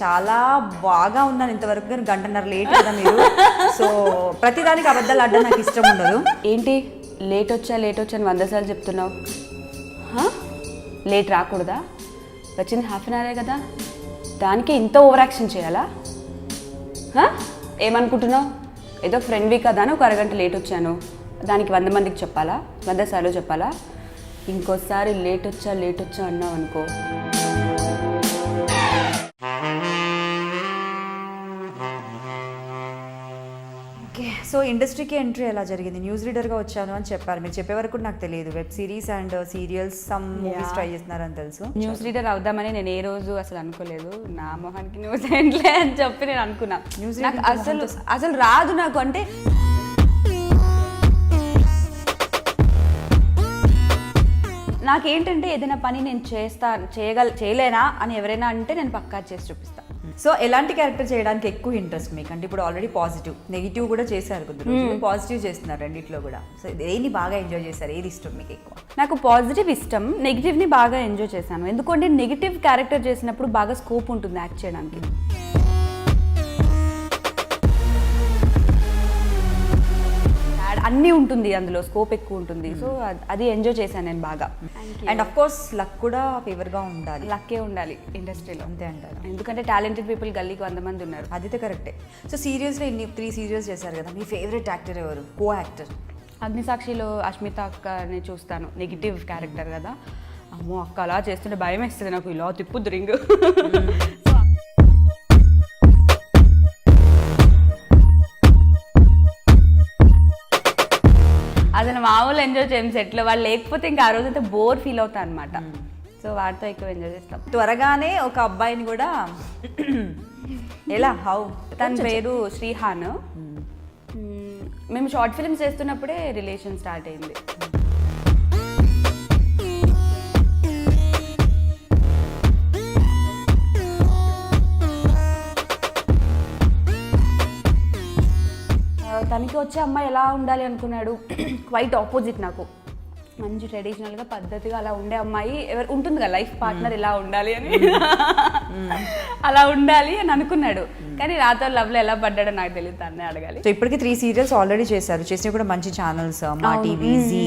చాలా బాగా ఉన్నాను ఇంతవరకు, కానీ గంటన్నర లేట్ కదా మీరు. సో ప్రతిదానికి అబద్ధాలు ఆడడం నాకు ఇష్టం ఉండదు. ఏంటి లేట్ వచ్చా అని 100 సార్లు చెప్తున్నావు? లేట్ రాకూడదా? వచ్చింది హాఫ్ అన్ అవరే కదా, దానికి ఇంత ఓవర్ యాక్షన్ చేయాలా? ఏమనుకుంటున్నావు? ఏదో ఫ్రెండ్వి కదా అని ఒక అరగంట లేట్ వచ్చాను, దానికి 100 మందికి చెప్పాలా? 100 సార్లు చెప్పాలా? ఇంకోసారి లేట్ వచ్చా అన్నావు అనుకో. ఓకే, సో ఇండస్ట్రీకి ఎంట్రీ ఎలా జరిగింది? న్యూస్ రీడర్గా వచ్చాను అని చెప్పారు, మీరు చెప్పే వరకు నాకు తెలియదు. Web series and serials, some movies try చేస్తున్నారని తెలుసు. న్యూస్ రీడర్ అవుదామని నేను ఏ రోజు అసలు అనుకోలేదు. నా మొహానికి న్యూస్ ఏంట్లే అని చెప్పి నేను అనుకున్నా. న్యూస్ నాకు అసలు రాదు నాకు. అంటే నాకేంటంటే ఏదైనా పని నేను చేయలేనా అని ఎవరైనా అంటే నేను పక్కా చేసి చూపిస్తాను. సో ఎలాంటి క్యారెక్టర్ చేయడానికి ఎక్కువ ఇంట్రెస్ట్ మీకు? అంటే ఇప్పుడు ఆల్రెడీ పాజిటివ్, నెగిటివ్ కూడా చేశారు, కొద్దిగా పాజిటివ్ చేస్తున్నారు రెండిట్లో కూడా. సో దేన్ని బాగా ఎంజాయ్ చేస్తారు? ఏది ఇష్టం మీకు ఎక్కువ? నాకు పాజిటివ్ ఇష్టం, నెగిటివ్ని బాగా ఎంజాయ్ చేశాను. ఎందుకంటే నెగిటివ్ క్యారెక్టర్ చేసినప్పుడు బాగా స్కోప్ ఉంటుంది యాక్ట్ చేయడానికి. అన్నీ ఉంటుంది అందులో, స్కోప్ ఎక్కువ ఉంటుంది. సో అది ఎంజాయ్ చేశాను నేను బాగా. అండ్ అఫ్ కోర్స్ లక్ కూడా ఫేవర్గా ఉండాలి. లక్కే ఉండాలి ఇండస్ట్రీలో, అంతే అంటారు. ఎందుకంటే టాలెంటెడ్ పీపుల్ గల్లీకి 100 మంది ఉన్నారు. అదైతే కరెక్టే. సో సీరియల్స్లో 3 సీరియల్స్ చేశారు కదా, మీ ఫేవరెట్ యాక్టర్ ఎవరు, కో యాక్టర్? అగ్నిసాక్షిలో అష్మిత అక్కని చూస్తాను, నెగిటివ్ క్యారెక్టర్ కదా. అమ్మో అక్క అలా చేస్తుంటే భయం వేస్తుంది నాకు, ఇలా తిప్పుద్దు రింగ్. అసలు మామూలు ఎంజాయ్ చేయం సెట్లో, వాళ్ళు లేకపోతే ఇంకా ఆ రోజైతే బోర్ ఫీల్ అవుతాను అనమాట. సో వాటితో ఎక్కువ ఎంజాయ్ చేస్తాం. త్వరగానే ఒక అబ్బాయిని కూడా ఎలా తన పేరు శ్రీహాన్. మేము షార్ట్ ఫిల్మ్స్ చేస్తున్నప్పుడే రిలేషన్ స్టార్ట్ అయింది. తనకి వచ్చే అమ్మాయి ఎలా ఉండాలి అనుకున్నాడు, క్వైట్ ఆపోజిట్ నాకు. మంచి ట్రెడిషనల్గా పద్ధతిగా అలా ఉండే అమ్మాయి ఎవరు ఉంటుంది కదా, లైఫ్ పార్ట్నర్ ఇలా ఉండాలి అని, అలా ఉండాలి అని అనుకున్నాడు. కానీ రాతో లవ్లో ఎలా పడ్డాడో నాకు తెలియదు, తన్నే అడగాలి. సో ఇప్పటికి 3 సీరియల్స్ ఆల్రెడీ చేశారు, చేసినా కూడా మంచి ఛానల్స్, మా టీవీ, జీ.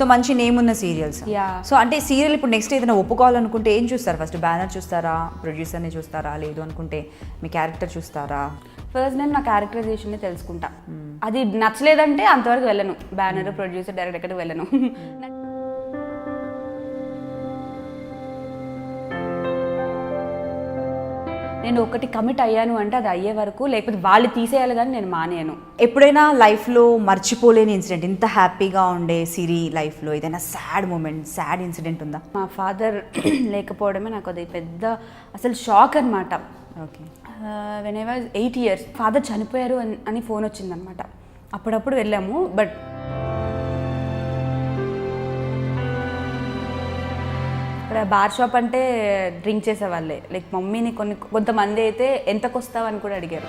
సో మంచి నేమ్ ఉన్న సీరియల్స్. సో అంటే సీరియల్ ఇప్పుడు నెక్స్ట్ ఏదైనా ఒప్పుకోవాలనుకుంటే ఏం చూస్తారు? ఫస్ట్ బ్యానర్ చూస్తారా, ప్రొడ్యూసర్ని చూస్తారా, లేదు అనుకుంటే మీ క్యారెక్టర్ చూస్తారా? ఫస్ట్ నేను నా క్యారెక్టరైజేషన్ని తెలుసుకుంటా. అది నచ్చలేదంటే అంతవరకు వెళ్ళను. బ్యానర్, ప్రొడ్యూసర్, డైరెక్ట్ ఎక్కడికి వెళ్ళను. నేను ఒకటి కమిట్ అయ్యాను అంటే అది అయ్యే వరకు, లేకపోతే వాళ్ళు తీసేయాలి కానీ నేను మానేయను. ఎప్పుడైనా లైఫ్లో మర్చిపోలేని ఇన్సిడెంట్, ఇంత హ్యాపీగా ఉండే సిరి లైఫ్లో ఏదైనా సాడ్ మూమెంట్, సాడ్ ఇన్సిడెంట్ ఉందా? మా ఫాదర్ లేకపోవడమే నాకు అది పెద్ద అసలు షాక్ అనమాట. Okay. When I was 8 years father చనిపోయారు అని ఫోన్ వచ్చిందనమాట. అప్పుడప్పుడు వెళ్ళాము. బట్ ఇక్కడ బార్ షాప్ అంటే డ్రింక్ చేసేవాళ్ళే. లైక్ మమ్మీని కొంతమంది అయితే ఎంతకు వస్తావని కూడా అడిగారు.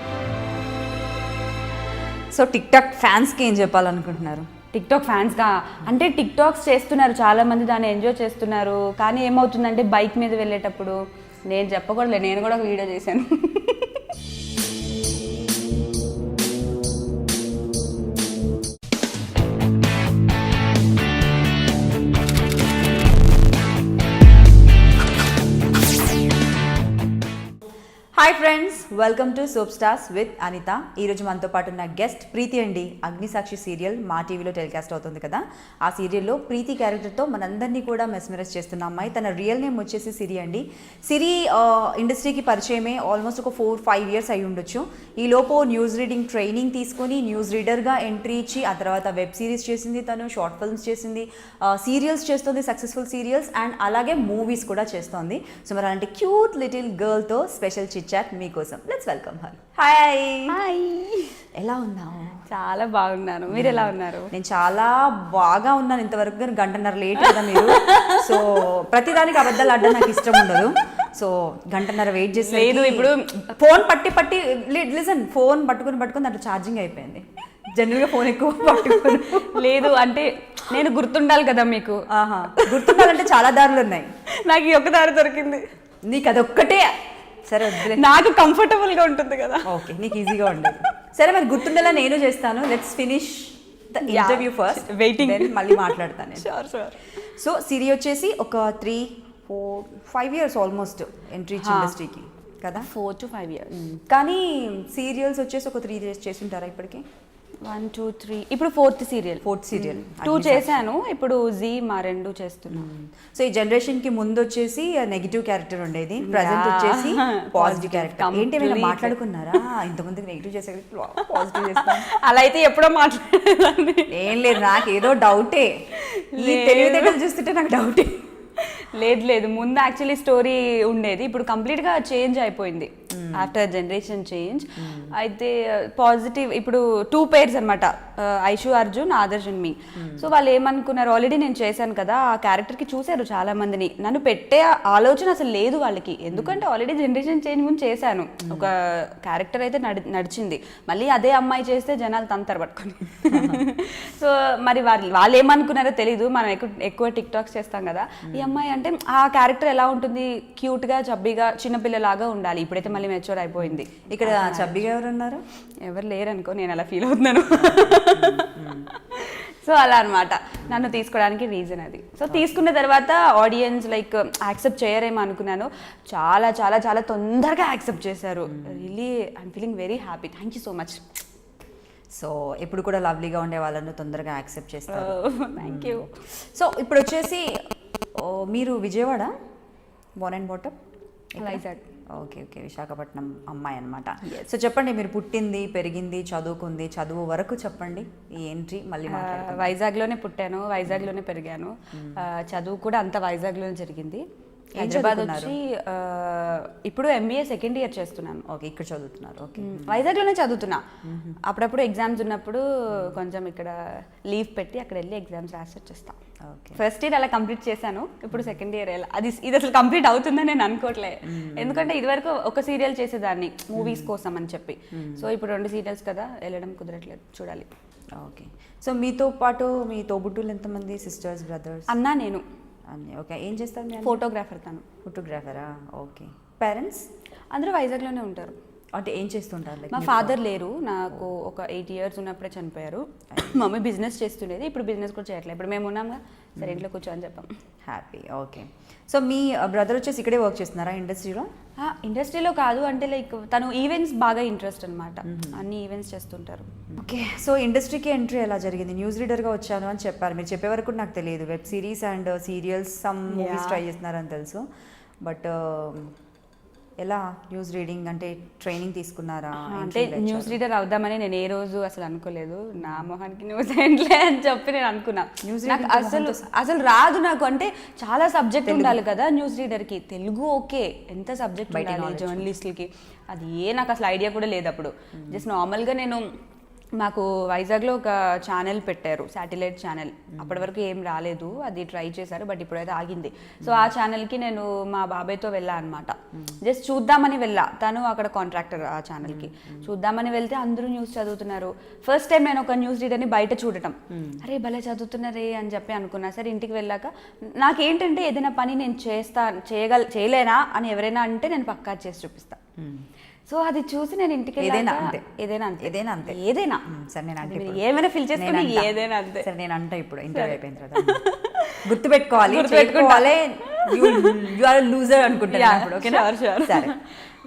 సో టిక్ టాక్ ఫ్యాన్స్కి ఏం చెప్పాలనుకుంటున్నారు? టిక్ టాక్ ఫ్యాన్స్గా అంటే టిక్ టాక్స్ చేస్తున్నారు చాలామంది, దాన్ని ఎంజాయ్ చేస్తున్నారు. కానీ ఏమవుతుందంటే బైక్ మీద వెళ్ళేటప్పుడు, నేను చెప్పకూడదు, నేను కూడా ఒక వీడియో చేశాను. Hi friends, welcome to soap stars with Anitha. ఈరోజు మనతో పాటు ఉన్న గెస్ట్ ప్రీతి అండి. అగ్నిసాక్షి సీరియల్ మా టీవీలో టెలికాస్ట్ అవుతుంది కదా, ఆ సీరియల్లో ప్రీతి క్యారెక్టర్తో మనందరినీ కూడా మెస్మరైజ్ చేస్తున్న అమ్మాయి. తన రియల్ నేమ్ వచ్చేసి సిరి అండి. సిరి ఇండస్ట్రీకి పరిచయమే ఆల్మోస్ట్ ఒక 4-5 years అయి ఉండొచ్చు. ఈ లోపు న్యూస్ రీడింగ్ ట్రైనింగ్ తీసుకొని న్యూస్ రీడర్గా ఎంట్రీ ఇచ్చి, ఆ తర్వాత వెబ్ సిరీస్ చేసింది, తను షార్ట్ ఫిల్మ్స్ చేసింది, సీరియల్స్ చేస్తుంది, సక్సెస్ఫుల్ సీరియల్స్, అండ్ అలాగే మూవీస్ కూడా చేస్తోంది. సో మరి అలాంటి క్యూట్ లిటిల్ గర్ల్తో స్పెషల్ చిట్ చాట్ మీకోసం. Let's welcome her. Hi. Hi, ఎలా ఉన్నావు? చాలా బాగున్నాను, మీరు ఎలా ఉన్నారు? నేను చాలా బాగా ఉన్నాను ఇంతవరకు, కానీ గంటన్నర లేట్ కదా మీరు. సో ప్రతిదానికి అబద్ధాలు ఆడడం నాకు ఇష్టం ఉండదు. సో గంటన్నర వెయిట్ చేసి లేదు, ఇప్పుడు ఫోన్ పట్టి లిసన్, ఫోన్ పట్టుకుని దాంట్లో ఛార్జింగ్ అయిపోయింది. జనరల్గా ఫోన్ ఎక్కువ పట్టుకుని లేదు అంటే నేను గుర్తుండాలి కదా మీకు. గుర్తుండాలంటే చాలా దారులు ఉన్నాయి, నాకు ఈ ఒక్క దారి దొరికింది. నీకు అదొక్కటే సరే వద్దులే. నాకు కంఫర్టబుల్ గా ఉంటుంది కదా. ఓకే, నీకు ఈజీగా ఉండదు. సరే మరి గుర్తుండేలా నేను చేస్తాను. Let's finish the interview first, Waiting. Then మళ్ళీ మాట్లాడతాను. షూర్. సో సిరి వచ్చేసి ఒక 3-4-5 ఇయర్స్ ఆల్మోస్ట్ ఎంట్రీ ఇండస్ట్రీకి కదా. 4 to 5 years. కానీ సీరియల్స్ వచ్చేసి ఒక 3 ఇయర్స్ చేసి ఉంటారా ఇప్పటికి? 1 2 3 ఇప్పుడు 4th సీరియల్. 4th సీరియల్ 2 చేశాను, ఇప్పుడు జీ మా 2 చేస్తున్నాను. సో ఈ జనరేషన్ కి ముందు వచ్చేసి నెగిటివ్ క్యారెక్టర్ ఉండేది, ప్రెసెంట్ వచ్చేసి పాజిటివ్ క్యారెక్టర్. ఏంటి ఏమైనా మాట్లాడుకున్నారా? ఇంతకుముందుకు నెగిటివ్ చేసే పాజిటివ్ చేస్తాను అలా అయితే ఎప్పుడో మాట్లాడేదాన్ని. ఏం లేదు, నాకు ఏదో డౌటే. ఈ తెలివితేటలు చూస్తుంటే నాకు డౌటే. లేదు ముందు యాక్చువల్లీ స్టోరీ ఉండేది, ఇప్పుడు కంప్లీట్గా చేంజ్ అయిపోయింది ఆఫ్టర్ జనరేషన్ చేంజ్. అయితే పాజిటివ్ ఇప్పుడు 2 pairs అనమాట, Aishu Arjun, Adarsh and me. So వాళ్ళు ఏమనుకున్నారు, ఆల్రెడీ నేను చేశాను కదా ఆ క్యారెక్టర్కి, చూశారు చాలా మందిని. నన్ను పెట్టే ఆలోచన అసలు లేదు వాళ్ళకి, ఎందుకంటే ఆల్రెడీ జనరేషన్ చేంజ్ ముందు చేశాను, ఒక క్యారెక్టర్ అయితే నడిచింది. మళ్ళీ అదే అమ్మాయి చేస్తే జనాలు తంతారు పట్టుకొని. సో మరి వాళ్ళు ఏమనుకున్నారో తెలీదు. మనం ఎక్కువ టిక్ టాక్స్ చేస్తాం కదా, ఈ అమ్మాయి అంటే ఆ క్యారెక్టర్ ఎలా ఉంటుంది, క్యూట్గా చబ్బీగా చిన్నపిల్లలాగా ఉండాలి. ఇప్పుడైతే మళ్ళీ మెచ్యూర్ అయిపోయింది. ఇక్కడ చబ్బీగా ఎవరు ఉన్నారు? ఎవరు లేరు అనుకో, నేను అలా ఫీల్ అవుతున్నాను. సో అలా అనమాట నన్ను తీసుకోవడానికి రీజన్ అది. సో తీసుకున్న తర్వాత ఆడియన్స్ లైక్ యాక్సెప్ట్ చేయరేమో అనుకున్నాను, చాలా చాలా చాలా తొందరగా యాక్సెప్ట్ చేశారు. Really I'm feeling very happy, thank you so much. So ఎప్పుడు కూడా లవ్లీగా ఉండే వాళ్ళను తొందరగా యాక్సెప్ట్ చేస్తారు. Thank you. సో ఇప్పుడు వచ్చేసి మీరు Vijayawada Born and bottom? Vizag. Okay, Visakhapatnam అమ్మాయి అనమాట. సో చెప్పండి, మీరు పుట్టింది, పెరిగింది, చదువుకుంది, చదువు వరకు చెప్పండి ఈ ఎంట్రీ. మళ్ళీ వైజాగ్లోనే పుట్టాను, వైజాగ్లోనే పెరిగాను. చదువు కూడా అంత వైజాగ్లోనే జరిగింది. హైదరాబాద్ వచ్చి ఇప్పుడు MBA సెకండ్ ఇయర్ చేస్తున్నాను. ఓకే, ఇక్కడ చదువుతున్నారు. ఓకే, వైజాగ్లోనే చదువుతున్నా. అప్పుడప్పుడు ఎగ్జామ్స్ ఉన్నప్పుడు కొంచెం ఇక్కడ లీవ్ పెట్టి అక్కడ వెళ్ళి ఎగ్జామ్స్ రాసి వచ్చేస్తాను. ఓకే, ఫస్ట్ ఇయర్ అలా కంప్లీట్ చేశాను, ఇప్పుడు సెకండ్ ఇయర్ ఇది అసలు కంప్లీట్ అవుతుందని నేను అనుకోవట్లే. ఎందుకంటే ఇదివరకు ఒక సీరియల్ చేసేదాన్ని మూవీస్ కోసం అని చెప్పి. సో ఇప్పుడు 2 సీరియల్స్ కదా, వెళ్ళడం కుదరట్లేదు, చూడాలి. ఓకే, సో మీతో పాటు మీ తోబుట్టులు ఎంతమంది? Sisters, brothers? అన్నా నేను. అన్నీ. ఓకే, ఏం చేస్తారు? ఫోటోగ్రాఫర్ తను. ఫోటోగ్రాఫరా? ఓకే. పేరెంట్స్ అందరూ వైజాగ్లోనే ఉంటారు. అంటే ఏం చేస్తుంటారు? మా ఫాదర్ లేరు, నాకు ఒక 8 years ఉన్నప్పుడే చనిపోయారు. మమ్మీ బిజినెస్ చేస్తుండేది, ఇప్పుడు బిజినెస్ కూడా చేయట్లేదు. ఇప్పుడు మేము ఉన్నాంగా, సరే ఇంట్లో కూర్చోని చెప్పాం. హ్యాపీ. ఓకే, సో మీ బ్రదర్ వచ్చేసి ఇక్కడే వర్క్ చేస్తున్నారా ఇండస్ట్రీలో? ఇండస్ట్రీలో కాదు, అంటే లైక్ తను ఈవెంట్స్ బాగా ఇంట్రెస్ట్ అనమాట, అన్ని ఈవెంట్స్ చేస్తుంటారు. ఓకే, సో ఇండస్ట్రీకి ఎంట్రీ ఎలా జరిగింది? న్యూస్ రీడర్గా వచ్చాను అని చెప్పారు, మీరు చెప్పే వరకు నాకు తెలియదు. Web series and serials, some movies try చేస్తున్నారని తెలుసు, బట్ ఎలా న్యూస్ రీడింగ్ అంటే ట్రైనింగ్ తీసుకున్నారా? అంటే న్యూస్ రీడర్ అవుదామని నేను ఏ రోజు అసలు అనుకోలేదు. నా మొహానికి న్యూస్ ఏంట్లే అని చెప్పి నేను అనుకున్నా. నాకు అసలు రాదు నాకు, అంటే చాలా సబ్జెక్ట్ ఉండాలి కదా న్యూస్ రీడర్కి. తెలుగు ఓకే, ఎంత సబ్జెక్ట్ ఉండాలి జర్నలిస్టులకి, అది నాకు అసలు ఐడియా కూడా లేదు అప్పుడు. జస్ట్ నార్మల్గా నేను మాకు వైజాగ్లో ఒక ఛానల్ పెట్టారు, శాటిలైట్ ఛానల్. అప్పటి వరకు ఏం రాలేదు, అది ట్రై చేశారు, బట్ ఇప్పుడైతే ఆగింది. సో ఆ ఛానల్కి నేను మా బాబాయ్తో వెళ్ళా అనమాట. జస్ట్ చూద్దామని వెళ్ళా, తను అక్కడ కాంట్రాక్టర్ ఆ ఛానల్కి. చూద్దామని వెళ్తే అందరూ న్యూస్ చదువుతున్నారు. ఫస్ట్ టైం నేను ఒక న్యూస్ రీడర్ని బయట చూడటం, అరే భలే చదువుతున్నారే అని చెప్పి అనుకున్నా. సరే ఇంటికి వెళ్ళాక నాకేంటంటే ఏదైనా పని నేను చేయలేనా అని ఎవరైనా అంటే నేను పక్కా చేసి చూపిస్తా. సో అది చూసి నేను ఇంటికి ఏదైనా సరే నేను అంటే ఏమైనా ఫిల్ చేసుకుని ఏదైనా అంతే. సరే నేను అంటే ఇప్పుడు ఇంటర్వ్యూ అయిపోయిన తర్వాత గుర్తుపెట్టుకోవాలి, యు ఆర్ లూజర్ అనుకుంటాను. సరే,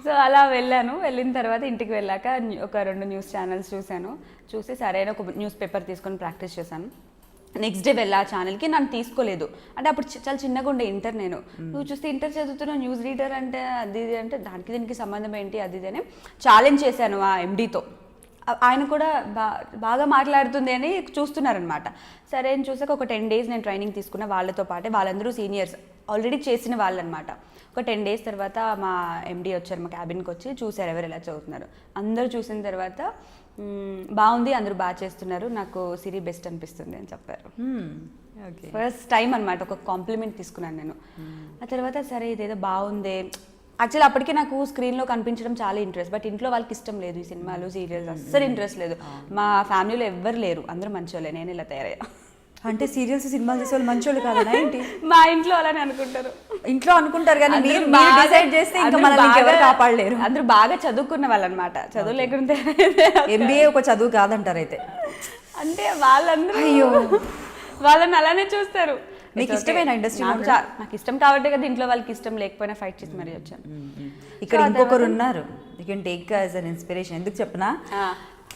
సో అలా వెళ్ళిన తర్వాత ఇంటికి వెళ్ళాక ఒక 2 న్యూస్ ఛానల్స్ చూసి సరైన ఒక న్యూస్ పేపర్ తీసుకొని ప్రాక్టీస్ చేశాను. నెక్స్ట్ డే వెళ్ళా ఛానల్కి, నన్ను తీసుకోలేదు. అంటే అప్పుడు చాలా చిన్నగా ఉండే ఇంటర్, నేను నువ్వు చూస్తే ఇంటర్ చదువుతున్నావు న్యూస్ రీడర్ అంటే అది ఇది అంటే దానికి దీనికి సంబంధం ఏంటి అది ఇది అని ఛాలెంజ్ చేశాను ఆ MDతో. ఆయన కూడా బాగా మాట్లాడుతుంది అని చూస్తున్నారనమాట. సరే అని చూసాక ఒక 10 days నేను ట్రైనింగ్ తీసుకున్న వాళ్ళతో పాటే. వాళ్ళందరూ సీనియర్స్, ఆల్రెడీ చేసిన వాళ్ళు అనమాట. ఒక 10 days తర్వాత మా MD వచ్చారు, మా క్యాబిన్కి వచ్చి చూసారు ఎవరు ఎలా చదువుతున్నారు. అందరూ చూసిన తర్వాత బాగుంది, అందరూ బాగా చేస్తున్నారు, నాకు సిరి బెస్ట్ అనిపిస్తుంది అని చెప్పారు. ఫస్ట్ టైం అనమాట ఒక కాంప్లిమెంట్ తీసుకున్నాను నేను. ఆ తర్వాత సరే ఇదేదో బాగుంది. యాక్చువల్లీ అప్పటికి నాకు స్క్రీన్లో కనిపించడం చాలా ఇంట్రెస్ట్, బట్ ఇంట్లో వాళ్ళకి ఇష్టం లేదు ఈ సినిమాలు సీరియల్స్, అస్సలు ఇంట్రెస్ట్ లేదు. మా ఫ్యామిలీలో ఎవ్వరు లేరు, అందరూ మంచి వాళ్ళే, నేను ఇలా తయారయ్యా. అంటే సీరియల్స్ సినిమాలు చేసే వాళ్ళు మంచోళ్ళు కాదా ఏంటి? మా ఇంట్లో అలానే అనుకుంటారు. ఇంట్లో అనుకుంటారు కానీ అందరూ మీరు బాగా డిసైడ్ చేస్తే ఇంకా అందరూ మనల్ని ఎవరు బాగా- కాపాడలేరు. అందరూ బాగా చదువుకున్న వాళ్ళు అనమాట. చదువు లేకుంటే ఎంబీఏ ఒక చదువు కాదంటారు అయితే. అంటే వాళ్ళందరూ అయ్యో. వాళ్ళని అలానే చూస్తారు. మీకు ఇష్టమేనా ఇండస్ట్రీ? నాకు ఇష్టం కాబట్టి కదా, ఇంట్లో వాళ్ళకి ఇష్టం లేకపోయినా ఫైట్ చేసి మరీ వచ్చాను. ఇక్కడ ఇంకొకరు ఉన్నారు, you can take as an inspiration. ఎందుకు చెప్పనా,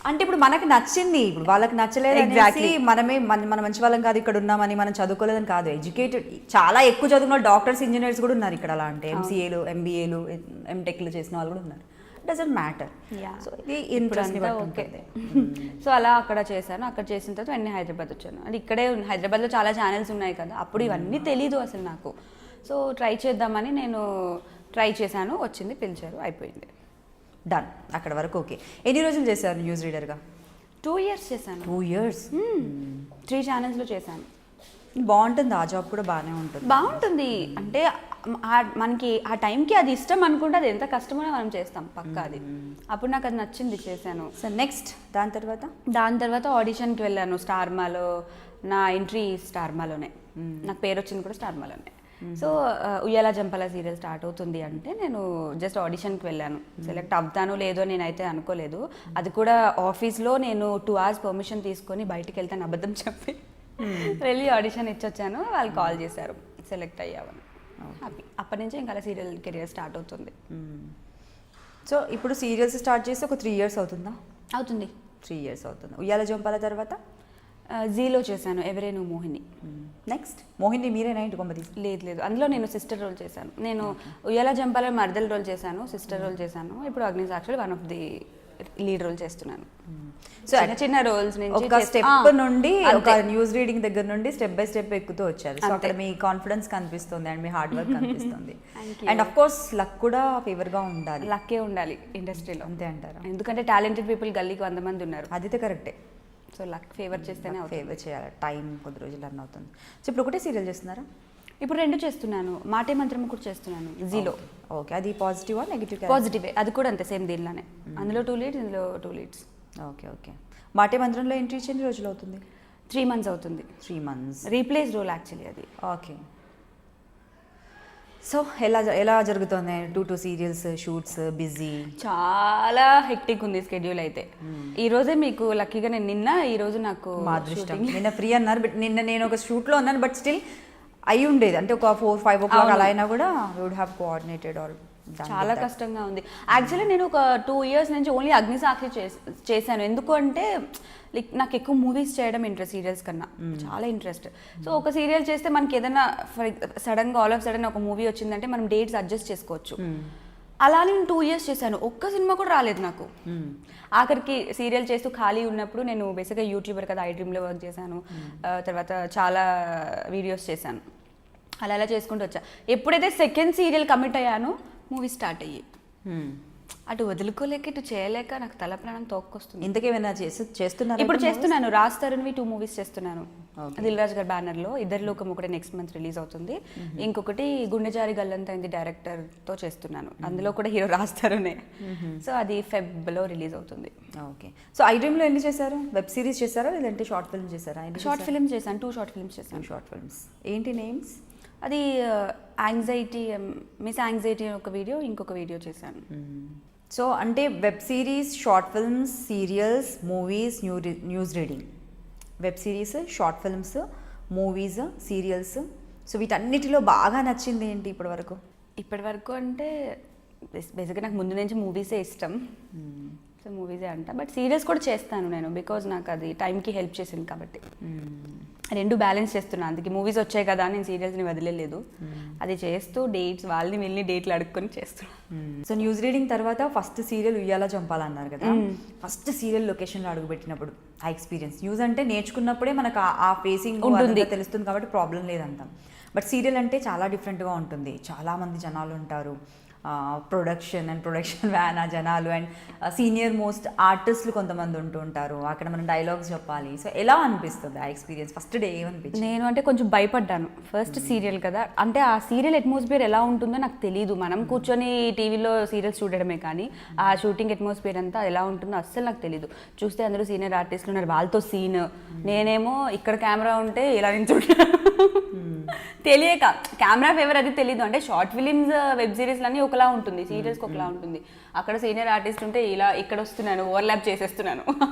అంటే ఇప్పుడు మనకి నచ్చింది, ఇప్పుడు వాళ్ళకి నచ్చలేదు అనేసి మనమే మన మంచి వాళ్ళం కాదు ఇక్కడ ఉన్నామని, మనం చదువుకోలేదని కాదు. ఎడ్యుకేటెడ్ చాలా ఎక్కువ చదువుకున్న డాక్టర్స్, ఇంజనీర్స్ కూడా ఉన్నారు ఇక్కడ. అలా అంటే ఎంసీఏలు, ఎంబీఏలు, ఎంటెక్లు చేసిన వాళ్ళు కూడా ఉన్నారు. Doesn't matter. సో ఇది ఇంట్రెస్ట్. ఓకే. సో అలా అక్కడ చేశాను. అక్కడ చేసిన తర్వాత వెంటనే హైదరాబాద్ వచ్చాను. అది ఇక్కడే హైదరాబాద్లో చాలా ఛానల్స్ ఉన్నాయి కదా, అప్పుడు ఇవన్నీ తెలీదు అసలు నాకు. సో ట్రై చేద్దామని నేను ట్రై చేశాను, వచ్చింది, పిలిచారు, అయిపోయింది, డన్. అక్కడ వరకు ఓకే. ఎన్ని రోజులు చేశారు న్యూస్ రీడర్గా? 2 years చేశాను. 2 years. 3 ఛానల్స్లో చేశాను. బాగుంటుంది, ఆ జాబ్ కూడా బాగానే ఉంటుంది. బాగుంటుంది అంటే మనకి ఆ టైంకి అది ఇష్టం అనుకుంటే అది ఎంత కష్టమైనా మనం చేస్తాం పక్కా. అది అప్పుడు నాకు అది నచ్చింది, చేశాను. సో నెక్స్ట్ దాని తర్వాత ఆడిషన్కి వెళ్ళాను స్టార్మాలో. నా ఎంట్రీ స్టార్మాలోనే, నాకు పేరు వచ్చింది కూడా స్టార్మాలోనే. సో ఉయ్యాల జంపాల సీరియల్ స్టార్ట్ అవుతుంది అంటే నేను జస్ట్ ఆడిషన్కి వెళ్ళాను. సెలెక్ట్ అవుతానో లేదో నేనైతే అనుకోలేదు. అది కూడా ఆఫీస్లో నేను 2 hours పర్మిషన్ తీసుకొని బయటికి వెళ్తాను అబద్ధం చెప్పి వెళ్ళి ఆడిషన్ ఇచ్చొచ్చాను. వాళ్ళు కాల్ చేశారు, సెలెక్ట్ అయ్యావని. హ్యాపీ. అప్పటి నుంచి ఇంకా అలా సీరియల్ కెరియర్ స్టార్ట్ అవుతుంది. సో ఇప్పుడు సీరియల్స్ స్టార్ట్ చేసి ఒక 3 years అవుతుందా? అవుతుంది. 3 years అవుతుంది. ఉయ్యాల జంపాల తర్వాత జీలో చేశాను, ఎవరేను మోహిని. నెక్స్ట్ మోహిని మీరేనా ఇంటి కొమ్మ తీసి? లేదు, అందులో నేను సిస్టర్ రోల్ చేశాను. నేను ఉయ్యాల జంపాల మర్దల్ రోల్ చేశాను, సిస్టర్ రోల్ చేశాను. ఇప్పుడు అగ్నిసాక్షిలో one of the lead role చేస్తున్నాను. సో చిన్న రోల్స్ నుంచి ఒక స్టెప్ నుండి, ఒక న్యూస్ రీడింగ్ దగ్గర నుండి స్టెప్ బై స్టెప్ ఎక్కుతూ వచ్చారు. సో అక్కడ మీ కాన్ఫిడెన్స్ కనిపిస్తుంది అండ్ మీ హార్డ్ వర్క్ కనిపిస్తుంది. అండ్ అఫ్ కోర్స్ లక్ కూడా ఫేవర్ గా ఉండాలి. లక్కే ఉండాలి ఇండస్ట్రీలో, అంతే అంటారా? ఎందుకంటే టాలెంటెడ్ పీపుల్ గల్లీకి 100 మంది ఉన్నారు. అదైతే కరెక్టే. సో లక్ ఫేవర్ చేస్తేనే ఫేవర్ చేయాలి. టైం కొద్ది రోజులు రన్ అవుతుంది. సో ఇప్పుడు ఒకటే సీరియల్ చేస్తున్నారా? ఇప్పుడు 2 చేస్తున్నాను. మాటే మంత్రం కూడా చేస్తున్నాను జీలో. ఓకే. అది పాజిటివా నెగిటివ్? పాజిటివే. అది కూడా అంతే, సేమ్ దీనిలోనే. అందులో 2 leads, ఇందులో 2 leads. Okay okay. మాటే మంత్రంలో ఎంట్రీ ఇచ్చి ఎన్ని రోజులు అవుతుంది? 3 months అవుతుంది. 3 months. రీప్లేస్ రోల్ యాక్చువల్లీ అది. ఓకే. సో ఎలా జరుగుతుంది? 2 సీరియల్స్ షూట్స్, బిజీ? చాలా హెక్టిక్ ఉంది స్కెడ్యూల్ అయితే. ఈ రోజే మీకు లక్కీగా నేను ఈ రోజు నాకు మా అదృష్టం. నిన్న ఫ్రీ అన్నారు, బట్ నిన్న నేను ఒక షూట్లో ఉన్నాను. బట్ స్టిల్ అయి ఉండేది అంటే ఒక 4-5 o'clock అలా అయినా కూడా వుడ్ హ్యావ్ కోఆర్డినేటెడ్ ఆల్. చాలా కష్టంగా ఉంది యాక్చువల్లీ. నేను ఒక 2 years నుంచి ఓన్లీ అగ్నిసాక్షి చేశాను. ఎందుకు అంటే లైక్ నాకు ఎక్కువ మూవీస్ చేయడం ఇంట్రెస్ట్, సీరియల్స్ కన్నా చాలా ఇంట్రెస్ట్. సో ఒక సీరియల్ చేస్తే మనకి ఏదైనా సడన్గా ఆల్ ఆఫ్ సడన్ ఒక మూవీ వచ్చిందంటే మనం డేట్స్ అడ్జస్ట్ చేసుకోవచ్చు. అలా నేను 2 years చేశాను, ఒక్క సినిమా కూడా రాలేదు నాకు. ఆఖరికి సీరియల్ చేస్తూ ఖాళీ ఉన్నప్పుడు నేను బేసిక్గా యూట్యూబర్ కదా, ఐడ్రీమ్లో వర్క్ చేశాను. తర్వాత చాలా వీడియోస్ చేశాను. అలా చేసుకుంటూ వచ్చా. ఎప్పుడైతే సెకండ్ సీరియల్ కమిట్ అయ్యానో మూవీ స్టార్ట్ అయ్యి అటు వదులుకోలేక ఇటు చేయలేక నాకు తల ప్రాణం తోక్కొస్తుంది. ఇంతకేమైనా చేస్తున్నారు? ఇప్పుడు చేస్తున్నాను. రాజ్ తరుణ్వి 2 movies చేస్తున్నాను. దిల్ రాజు గారి బ్యానర్లో. ఇద్దరి లోకం ఒకటి నెక్స్ట్ మంత్ రిలీజ్ అవుతుంది. ఇంకొకటి గుండెజారి గల్లంతైంది డైరెక్టర్తో చేస్తున్నాను. అందులో కూడా హీరో రాజ్ తరుణే. సో అది ఫెబ్లో రిలీజ్ అవుతుంది. ఓకే. సో ఐడ్రీమ్లో ఎన్ని చేశారు? వెబ్ సిరీస్ చేశారా లేదంటే షార్ట్ ఫిల్మ్ చేశారా? షార్ట్ ఫిల్మ్ చేశాను, 2 short films చేశాను. షార్ట్ ఫిల్మ్స్ ఏంటి నేమ్స్? అది యాంగ్జైటీ, మిస్ యాంగ్జైటీ ఒక వీడియో, ఇంకొక వీడియో చేశాను. సో అంటే web series, short films, serials, movies, news reading. Web series, short films, movies, serials. So వీటన్నిటిలో బాగా నచ్చింది ఏంటి ఇప్పటి వరకు? అంటే బేసిక్గా నాకు ముందు నుంచి మూవీసే ఇష్టం. సో మూవీసే అంట. బట్ సీరియల్స్ కూడా చేస్తాను నేను, బికాజ్ నాకు అది టైంకి హెల్ప్ చేసింది కాబట్టి. 2 బ్యాలెన్స్ చేస్తున్నాను. అందుకే మూవీస్ వచ్చాయి కదా నేను సీరియల్స్ని వదిలేదు. అది చేస్తూ డేట్స్ వాళ్ళని వెళ్ళి డేట్లు అడుక్కొని చేస్తున్నాను. సో న్యూస్ రీడింగ్ తర్వాత ఫస్ట్ సీరియల్ ఉయ్యాల చంపాలన్నారు కదా, ఫస్ట్ సీరియల్ లొకేషన్లో అడుగుపెట్టినప్పుడు ఆ ఎక్స్పీరియన్స్. న్యూస్ అంటే నేర్చుకున్నప్పుడే మనకు ఆ ఫేసింగ్ ఉంటుంది, తెలుస్తుంది కాబట్టి ప్రాబ్లం లేదంటాం. బట్ సీరియల్ అంటే చాలా డిఫరెంట్గా ఉంటుంది. చాలామంది జనాలు ఉంటారు, ప్రొడక్షన్ వ్యాన్ ఆ జనాలు అండ్ సీనియర్ మోస్ట్ ఆర్టిస్టులు కొంతమంది ఉంటూ ఉంటారు, అక్కడ మనం డైలాగ్స్ చెప్పాలి. సో ఎలా అనిపిస్తుంది ఆ ఎక్స్పీరియన్స్? ఫస్ట్ డే ఏమనిపించింది? నేను అంటే కొంచెం భయపడ్డాను. ఫస్ట్ సీరియల్ కదా, అంటే ఆ సీరియల్ అట్మాస్ఫియర్ ఎలా ఉంటుందో నాకు తెలియదు. మనం కూర్చొని టీవీలో సీరియల్స్ చూడడమే కానీ ఆ షూటింగ్ అట్మాస్ఫియర్ అంతా ఎలా ఉంటుందో అస్సలు నాకు తెలియదు. చూస్తే అందరూ సీనియర్ ఆర్టిస్టులు ఉన్నారు, వాళ్ళతో సీన్, నేనేమో ఇక్కడ కెమెరా ఉంటే ఇలా నించుంటాను. తెలియక కెమెరా ఫేవర్ అది తెలీదు. అంటే షార్ట్ ఫిలిమ్స్ వెబ్ సిరీస్లన్నీ ఒకలా ఉంటుంది, సీరియల్స్కి ఒకలా ఉంటుంది. అక్కడ సీనియర్ ఆర్టిస్ట్ ఉంటే ఇలా ఇక్కడ వస్తున్నాను, ఓవర్లాప్ చేసేస్తున్నాను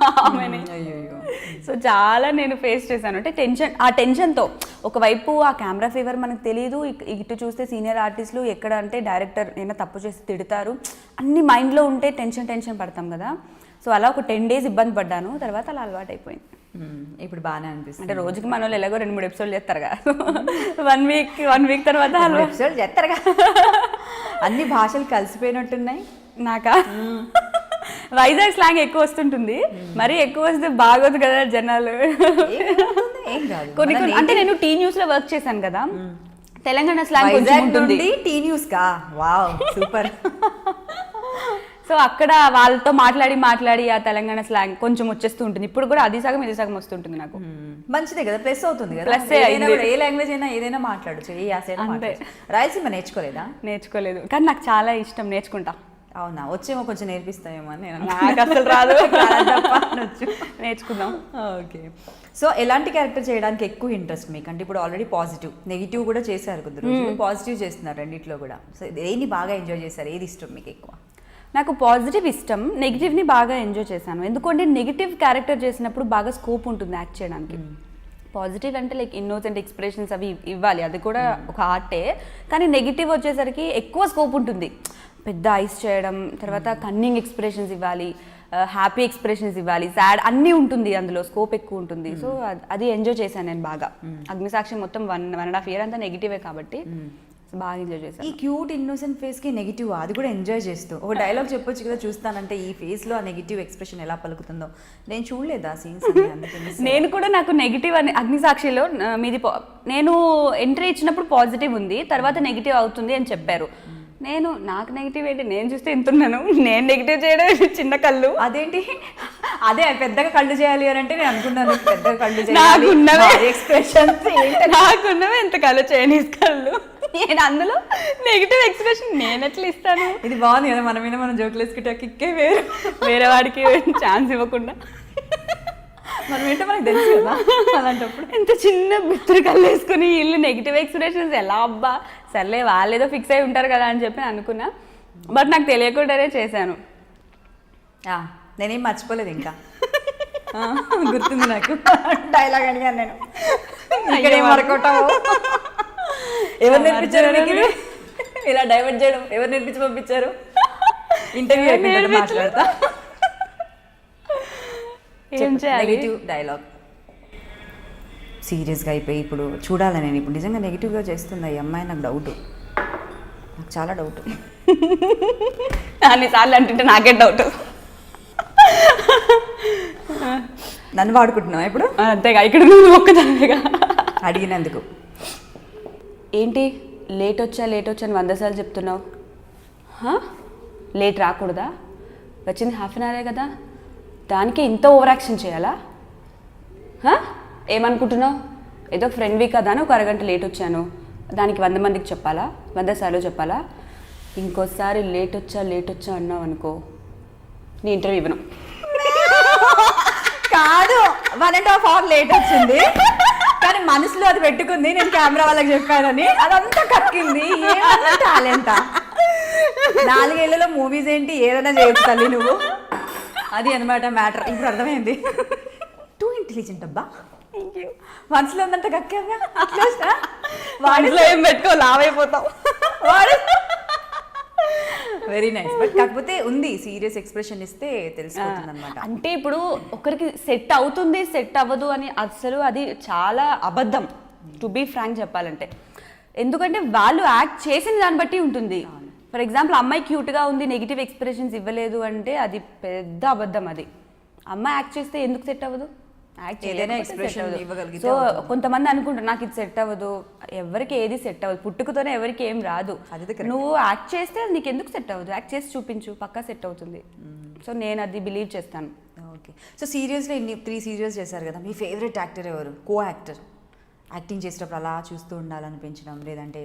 ఆమెని. సో చాలా నేను ఫేస్ చేశాను. అంటే ఆ టెన్షన్తో ఒకవైపు ఆ కెమెరా ఫేవర్ మనకు తెలియదు, ఇటు చూస్తే సీనియర్ ఆర్టిస్టులు ఎక్కడ అంటే డైరెక్టర్ ఏమైనా తప్పు చేసి తిడతారు, అన్ని మైండ్లో ఉంటే టెన్షన్ పడతాం కదా. సో అలా ఒక 10 days ఇబ్బంది పడ్డాను, తర్వాత అలా అలవాటు అయిపోయింది. ఇప్పుడు బాగానే అనిపిస్తుంది. అంటే రోజుకి మన వాళ్ళు ఎలాగో 2-3 ఎపిసోడ్లు చేస్తారు కదా, వన్ వీక్ తర్వాత ఎపిసోడ్ చేస్తారు కదా. అన్ని భాషలు కలిసిపోయినట్టున్నాయి. నాకా వైజాగ్ స్లాంగ్ ఎక్కువ వస్తుంటుంది, మరీ ఎక్కువ వస్తే బాగోదు కదా జనాలు. ఏం కాదు, కొన్ని అంటే నేను టీ న్యూస్ లో వర్క్ చేశాను కదా, తెలంగాణ స్లాంగ్ కొంచెం ఉంటుంది. టీ న్యూస్ కా? Wow, super. సో అక్కడ వాళ్ళతో మాట్లాడి ఆ తెలంగాణ స్లాంగ్ కొంచెం వచ్చేస్తూ ఉంటుంది. ఇప్పుడు కూడా అది సగం ఇది సగం వస్తుంటుంది నాకు. మంచిదే కదా, ప్లస్ అవుతుంది కదా. ప్లస్ ఏ లాంగ్వేజ్ అయినా ఏదైనా మాట్లాడచ్చు, ఏ యాసైనా. రాయలసీమ నేర్చుకోలేదా? నేర్చుకోలేదు, కానీ నాకు చాలా ఇష్టం, నేర్చుకుంటా. అవునా? వచ్చేమో కొంచెం నేర్పిస్తాయేమో అని నేను. నాకు అసలు రాదు, నేర్చుకుందాం. ఓకే. సో ఎలాంటి క్యారెక్టర్ చేయడానికి ఎక్కువ ఇంట్రెస్ట్ మీకు? అంటే ఇప్పుడు ఆల్రెడీ నెగిటివ్ కూడా చేశారు, కొద్ది రోజులు పాజిటివ్ చేస్తున్నారు రెండిట్లో కూడా. సో దేన్ని బాగా ఎంజాయ్ చేశారు? ఏది ఇష్టం మీకు ఎక్కువ? నాకు పాజిటివ్ ఇష్టం, నెగిటివ్ని బాగా ఎంజాయ్ చేశాను. ఎందుకంటే నెగిటివ్ క్యారెక్టర్ చేసినప్పుడు బాగా స్కోప్ ఉంటుంది యాక్ట్ చేయడానికి. పాజిటివ్ అంటే లైక్ ఇన్నోసెంట్ ఎక్స్ప్రెషన్స్ అవి ఇవ్వాలి, అది కూడా ఒక ఆర్టే. కానీ నెగిటివ్ వచ్చేసరికి ఎక్కువ స్కోప్ ఉంటుంది, పెద్ద ఐస్ చేయడం, తర్వాత కన్నింగ్ ఎక్స్ప్రెషన్స్ ఇవ్వాలి, హ్యాపీ ఎక్స్ప్రెషన్స్ ఇవ్వాలి, సాడ్ అన్నీ ఉంటుంది, అందులో స్కోప్ ఎక్కువ ఉంటుంది. సో అది ఎంజాయ్ చేశాను నేను బాగా. అగ్నిసాక్షి మొత్తం 1.5 year అంతా నెగిటివే కాబట్టి బాగా ఎంజాయ్ చేశాను. ఈ క్యూట్ ఇన్నోసెంట్ ఫేస్ కి నెగిటివ్ అది కూడా ఎంజాయ్ చేస్తూ ఒక డైలాగ్ చెప్పొచ్చు కదా, చూస్తానంటే ఈ ఫేస్ లో ఆ నెగిటివ్ ఎక్స్ప్రెషన్ ఎలా పలుకుతుందో. నేను చూడలేదు ఆ సీన్స్. నేను కూడా నాకు నెగిటివ్ అని అగ్నిసాక్షిలో మీది నేను ఎంట్రీ ఇచ్చినప్పుడు పాజిటివ్ ఉంది, తర్వాత నెగిటివ్ అవుతుంది అని చెప్పారు. నాకు నెగిటివ్ ఏంటి, నేను చూస్తే ఎంతున్నాను, నేను నెగిటివ్ చేయడం చిన్న కళ్ళు. అదేంటి, అదే పెద్దగా కళ్ళు చేయాలి అని అంటే నేను అనుకున్నాను, పెద్దగా కళ్ళు చేయాలి, ఎక్స్ప్రెషన్స్ నాకున్నవే ఎంత కళ్ళు, చైనీస్ కళ్ళు. నేను అందులో నెగిటివ్ ఎక్స్ప్రెషన్ నేను ఎట్లా ఇస్తాను? ఇది బాగుంది కదా, మన మీద మనం జోకులు వేసుకుంటే కిక్కే వేరే వాడికి ఛాన్స్ ఇవ్వకుండా. మనం ఏంటో మనకు తెలుసు కదా, అలాంటప్పుడు ఎంత చిన్న బిత్తురు కళ్ళు వేసుకుని ఇల్లు నెగిటివ్ ఎక్స్ప్రెషన్స్ ఎలా, అబ్బా సర్లే వాళ్ళేదో ఫిక్స్ అయి ఉంటారు కదా అని చెప్పి అనుకున్నా. బట్ నాకు తెలియకుండానే చేశాను. నేనేం మర్చిపోలేదు ఇంకా, గుర్తుంది నాకు. డైలాగ్ అడిగాను నేను, ఇక్కడేం వర్కౌట్ అవ్వవు. ఎవరు నేర్పించారు ఇలా డైవర్ట్ చేయడం? ఎవరు నేర్పించి పంపించారు? ఇంటర్వ్యూ మాట్లాడతా. నెగిటివ్ డైలాగ్ సీరియస్గా అయిపోయి ఇప్పుడు చూడాలి. నేను ఇప్పుడు నిజంగా నెగిటివ్గా చేస్తుంది ఈ అమ్మాయి, నాకు డౌట్, నాకు చాలా డౌట్. అన్నిసార్లు అంటుంటే నాకే డౌట్. నన్ను వాడుకుంటున్నావా ఇప్పుడు? అంతేగా, ఇక్కడ నువ్వు ఒక్కదానిగా అడిగినందుకు. ఏంటి లేట్ వచ్చా అని 100 సార్లు చెప్తున్నావు? లేట్ రాకూడదా? వచ్చింది ½ an hour కదా, దానికి ఇంత ఓవర్ యాక్షన్ చేయాలా? ఏమనుకుంటున్నావు? ఏదో ఫ్రెండ్వి కదా అని ఒక అరగంట లేట్ వచ్చాను, దానికి 100 మందికి చెప్పాలా? 100 సార్లు చెప్పాలా? ఇంకోసారి లేట్ వచ్చా అన్నావు అనుకో, నీ ఇంటర్వ్యూ ఇవ్వను. కాదు, 1.5 hour లేట్ వచ్చింది, కానీ మనసులో అది పెట్టుకుంది నేను కెమెరా వాళ్ళకి చెప్పానని, అదంతా కక్కింది. టాలెంటా? 4 ఏళ్లలో మూవీస్ ఏంటి, ఏదైనా చేయొచ్చు తల్లి నువ్వు. అది అనమాట మ్యాటర్. ఇప్పుడు అర్థమైంది. టూ ఇంటెలిజెంట్ అబ్బా, మనసులో ఉందంట కక్కాగా. వాడిలో ఏం పెట్టుకో, లావైపోతావు. వాడు వెరీ నైస్. బట్ కాకపోతే ఉంది, సీరియస్ ఎక్స్ప్రెషన్ ఇస్తే తెలిసిపోతుంది అనమాట. అంటే ఇప్పుడు ఒకరికి సెట్ అవుతుంది, సెట్ అవ్వదు అని అసలు అది చాలా అబద్ధం, టు బీ ఫ్రాంక్ చెప్పాలంటే. ఎందుకంటే వాళ్ళు యాక్ట్ చేసిన దాన్ని బట్టి ఉంటుంది. ఫర్ ఎగ్జాంపుల్ అమ్మాయి క్యూట్గా ఉంది, నెగిటివ్ ఎక్స్ప్రెషన్స్ ఇవ్వలేదు అంటే అది పెద్ద అబద్ధం. అది అమ్మాయి యాక్ట్ చేస్తే ఎందుకు సెట్ అవ్వదు? ఏదైనా expression ఇవ్వగలిగితే సో కొంతమంది అనుకుంటారు నాకు ఇది సెట్ అవ్వదు, ఎవరికి ఏది సెట్ అవ్వదు, పుట్టుకతోనే ఎవరికి ఏం రాదు. నువ్వు యాక్ట్ చేస్తే అది నీకు ఎందుకు సెట్ అవ్వదు, యాక్ట్ చేసి చూపించు, పక్కా సెట్ అవుతుంది. సో నేను అది బిలీవ్ చేస్తాను. ఓకే. సో సీరియల్స్లో 3 సీరియల్స్ చేశారు కదా, మీ ఫేవరెట్ యాక్టర్ ఎవరు? కో యాక్టర్ యాక్టింగ్ చేసేటప్పుడు అలా చూస్తూ ఉండాలనిపించడం, లేదంటే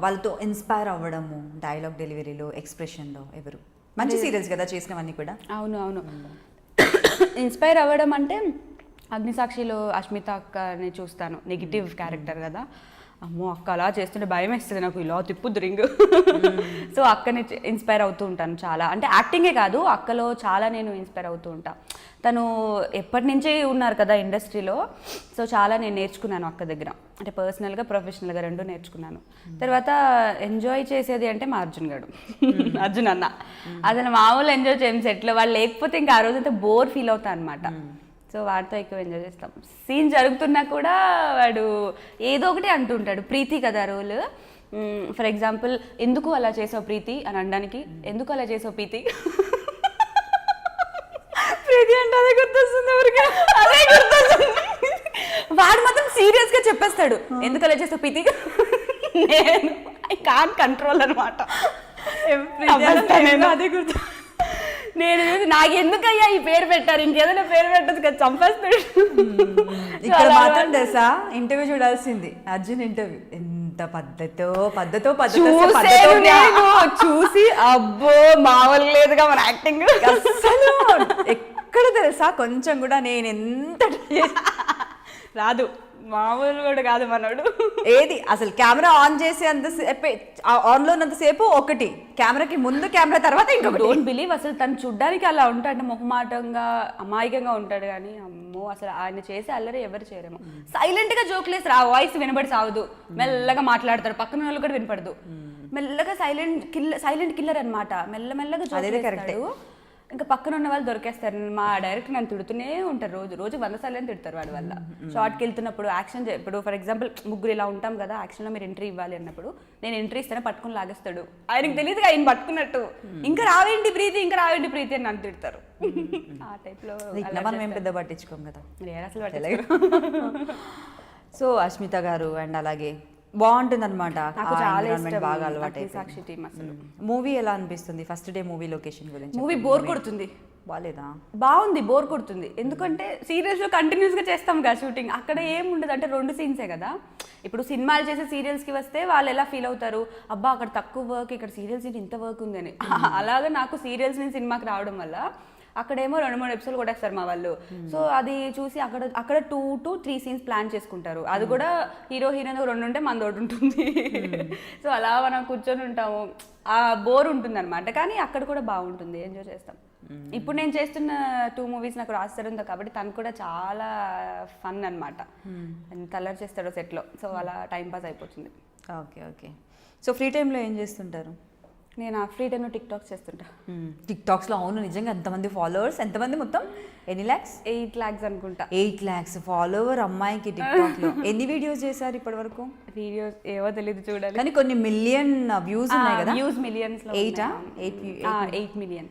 వాళ్ళతో ఇన్స్పైర్ అవ్వడము, డైలాగ్ డెలివరీలో, ఎక్స్ప్రెషన్లో ఎవరు? మంచి సీరియల్స్ కదా చేసినవన్నీ కూడా. అవును. ఇన్స్పైర్ అవ్వడం అంటే అగ్నిసాక్షిలో అష్మిత అక్కని చూస్తాను, నెగిటివ్ క్యారెక్టర్ కదా. అమ్మో అక్క అలా చేస్తుంటే భయం వేస్తుంది నాకు, ఇలా తిప్పుద్దు రింగ్. సో అక్కని ఇన్స్పైర్ అవుతూ ఉంటాను చాలా. అంటే యాక్టింగే కాదు, అక్కలో చాలా నేను ఇన్స్పైర్ అవుతూ ఉంటాను. తను ఎప్పటి నుంచే ఉన్నారు కదా ఇండస్ట్రీలో, సో చాలా నేను నేర్చుకున్నాను అక్క దగ్గర. అంటే పర్సనల్గా ప్రొఫెషనల్గా రెండు నేర్చుకున్నాను. తర్వాత ఎంజాయ్ చేసేది అంటే మా అర్జున్ అన్న. అసలు మామూలు ఎంజాయ్ చేయం సెట్లో, వాళ్ళు లేకపోతే ఇంకా ఆ రోజంతా బోర్ ఫీల్ అవుతా అనమాట. సో వాడితో ఎక్కువ ఎంజాయ్ చేస్తాం. సీన్ జరుగుతున్నా కూడా వాడు ఏదో ఒకటి అంటుంటాడు. ప్రీతి కదా రోల్, ఫర్ ఎగ్జాంపుల్ ఎందుకు అలా చేసావు ప్రీతి అని అనడానికి, ఎందుకు అలా చేసావు ప్రీతి ప్రీతి అంటే అదే గుర్తొస్తుంది ఎవరికి, అదే గుర్తొస్తుంది. వాడు మాత్రం సీరియస్గా చెప్పేస్తాడు ఎందుకు అలా చేసావు ప్రీతి. నేను ఐ కాంట్ కంట్రోల్ అనమాట. అదే గుర్తు. నేను నాకు ఎందుకయ్యా ఈ పేరు పెట్టారు, ఇంకేదైనా పేరు పెట్టదు కదా, చంపేస్తాడు. ఇక్కడ మాత్రం తెలుసా ఇంటర్వ్యూ చూడాల్సింది, అర్జున్ ఇంటర్వ్యూ ఎంత పద్ధతో చూసి అబ్బో మామూలు లేదుగా మన యాక్టింగ్. అసలు ఎక్కడ తెలుసా కొంచెం కూడా నేను ఎంత రాదు, మామూలు కూడా కాదు మనోడు. ఏది అసలు కెమెరా ఆన్ చేసి అంతసేపు, ఆన్లో ఉన్నంతసేపు ఒకటి, కెమెరాకి ముందు కెమెరా తర్వాత ఇంకొకటి. డోంట్ బిలీవ్ అసలు తను చూడ్డానికి అలా ఉంటాడు, మొహమాటంగా అమాయకంగా ఉంటాడు. కానీ అమ్మో అసలు ఆయన చేసే అల్లరి ఎవరు చేయరేమో. సైలెంట్ గా జోక్లేసి ఆ వాయిస్ వినబడి సావదు, మెల్లగా మాట్లాడతాడు, పక్కన వాళ్ళు కూడా వినపడదు. మెల్లగా సైలెంట్ కిల్లర్ అనమాట. మెల్లమెల్లగా జోక్లేస్తాడు, ఇంకా పక్కన ఉన్న వాళ్ళు దొరికేస్తారు. మా డైరెక్టర్ నన్ను తిడుతూనే ఉంటారు, రోజు 100 సార్లు తిడతారు వాడి వల్ల. షార్ట్కి వెళ్తున్నప్పుడు యాక్షన్, ఇప్పుడు ఫర్ ఎగ్జాంపుల్ ముగ్గురు ఇలా ఉంటాం కదా, యాక్షన్లో మీరు ఎంట్రీ ఇవ్వాలి అన్నప్పుడు నేను ఎంట్రీ ఇస్తేనే పట్టుకుని లాగేస్తాడు. ఆయనకు తెలియదు ఆయన పట్టుకున్నట్టు, ఇంకా రావేంటి ప్రీతి అని నన్ను తిడతారు. ఆ టైప్లో మనం ఏం పెద్ద పట్టించుకోం కదా అసలు పట్టలేదు. సో అష్మిత గారు అండ్ అలాగే బాగుంటుంది అనమాట, నాకు చాలా ఇష్టం బాగా అలవాటు. సాక్షి టీమ్ అసలు. మూవీ ఎలా అనిపిస్తుంది? ఫస్ట్ డే మూవీ లొకేషన్ గురించి. మూవీ బోర్ కొడుతుంది. బాలేదా? బాగుంది, బోర్ కొడుతుంది. ఎందుకంటే సీరియల్స్లో కంటిన్యూస్గా చేస్తాం కదా షూటింగ్, అక్కడ ఏం ఉండదు. అంటే 2 సీన్సే కదా. ఇప్పుడు సినిమాలు చేసే సీరియల్స్కి వస్తే వాళ్ళు ఎలా ఫీల్ అవుతారు, అబ్బా అక్కడ తక్కువ వర్క్, ఇక్కడ సీరియల్స్ ఇంత వర్క్ ఉందని. అలాగే నాకు సీరియల్స్ నుంచి సినిమాకి రావడం వల్ల అక్కడేమో 2-3 ఎపిసోడ్లు కొట్టేస్తారు మా వాళ్ళు. సో అది చూసి అక్కడ 2 to 3 సీన్స్ ప్లాన్ చేసుకుంటారు. అది కూడా హీరో హీరోయిన్ 2 ఉంటే మనది 1 ఉంటుంది. సో అలా మనం కూర్చొని ఉంటాము, ఆ బోర్ ఉంటుంది అనమాట. కానీ అక్కడ కూడా బాగుంటుంది, ఎంజాయ్ చేస్తాం. ఇప్పుడు నేను చేస్తున్న 2 మూవీస్ నాకు రాస్తాడు కాబట్టి తను కూడా చాలా ఫన్ అనమాట. ఎంత అల్లరి చేస్తాడో సెట్లో. సో అలా టైం పాస్ అయిపోతుంది. ఓకే. సో ఫ్రీ టైంలో ఏం చేస్తుంటారు? నేను ఆ ఫ్రీ టైంలో టిక్టాక్స్ చేస్తుంటా. టిక్టాక్స్లో అవును నిజంగా ఎంతమంది ఫాలోవర్స్, ఎంతమంది మొత్తం ఎన్ని lakhs? 8 lakhs అనుకుంటా. 8 lakhs ఫాలోవర్ అమ్మాయికి టిక్టాక్లో. ఎన్ని వీడియోస్ చేశారు ఇప్పటి వరకు? వీడియోస్ ఏవో తెలియదు, చూడాలి. కానీ కొన్ని మిలియన్ వ్యూస్ ఉన్నాయి కదా. వ్యూస్ మిలియన్స్ లో 8 million.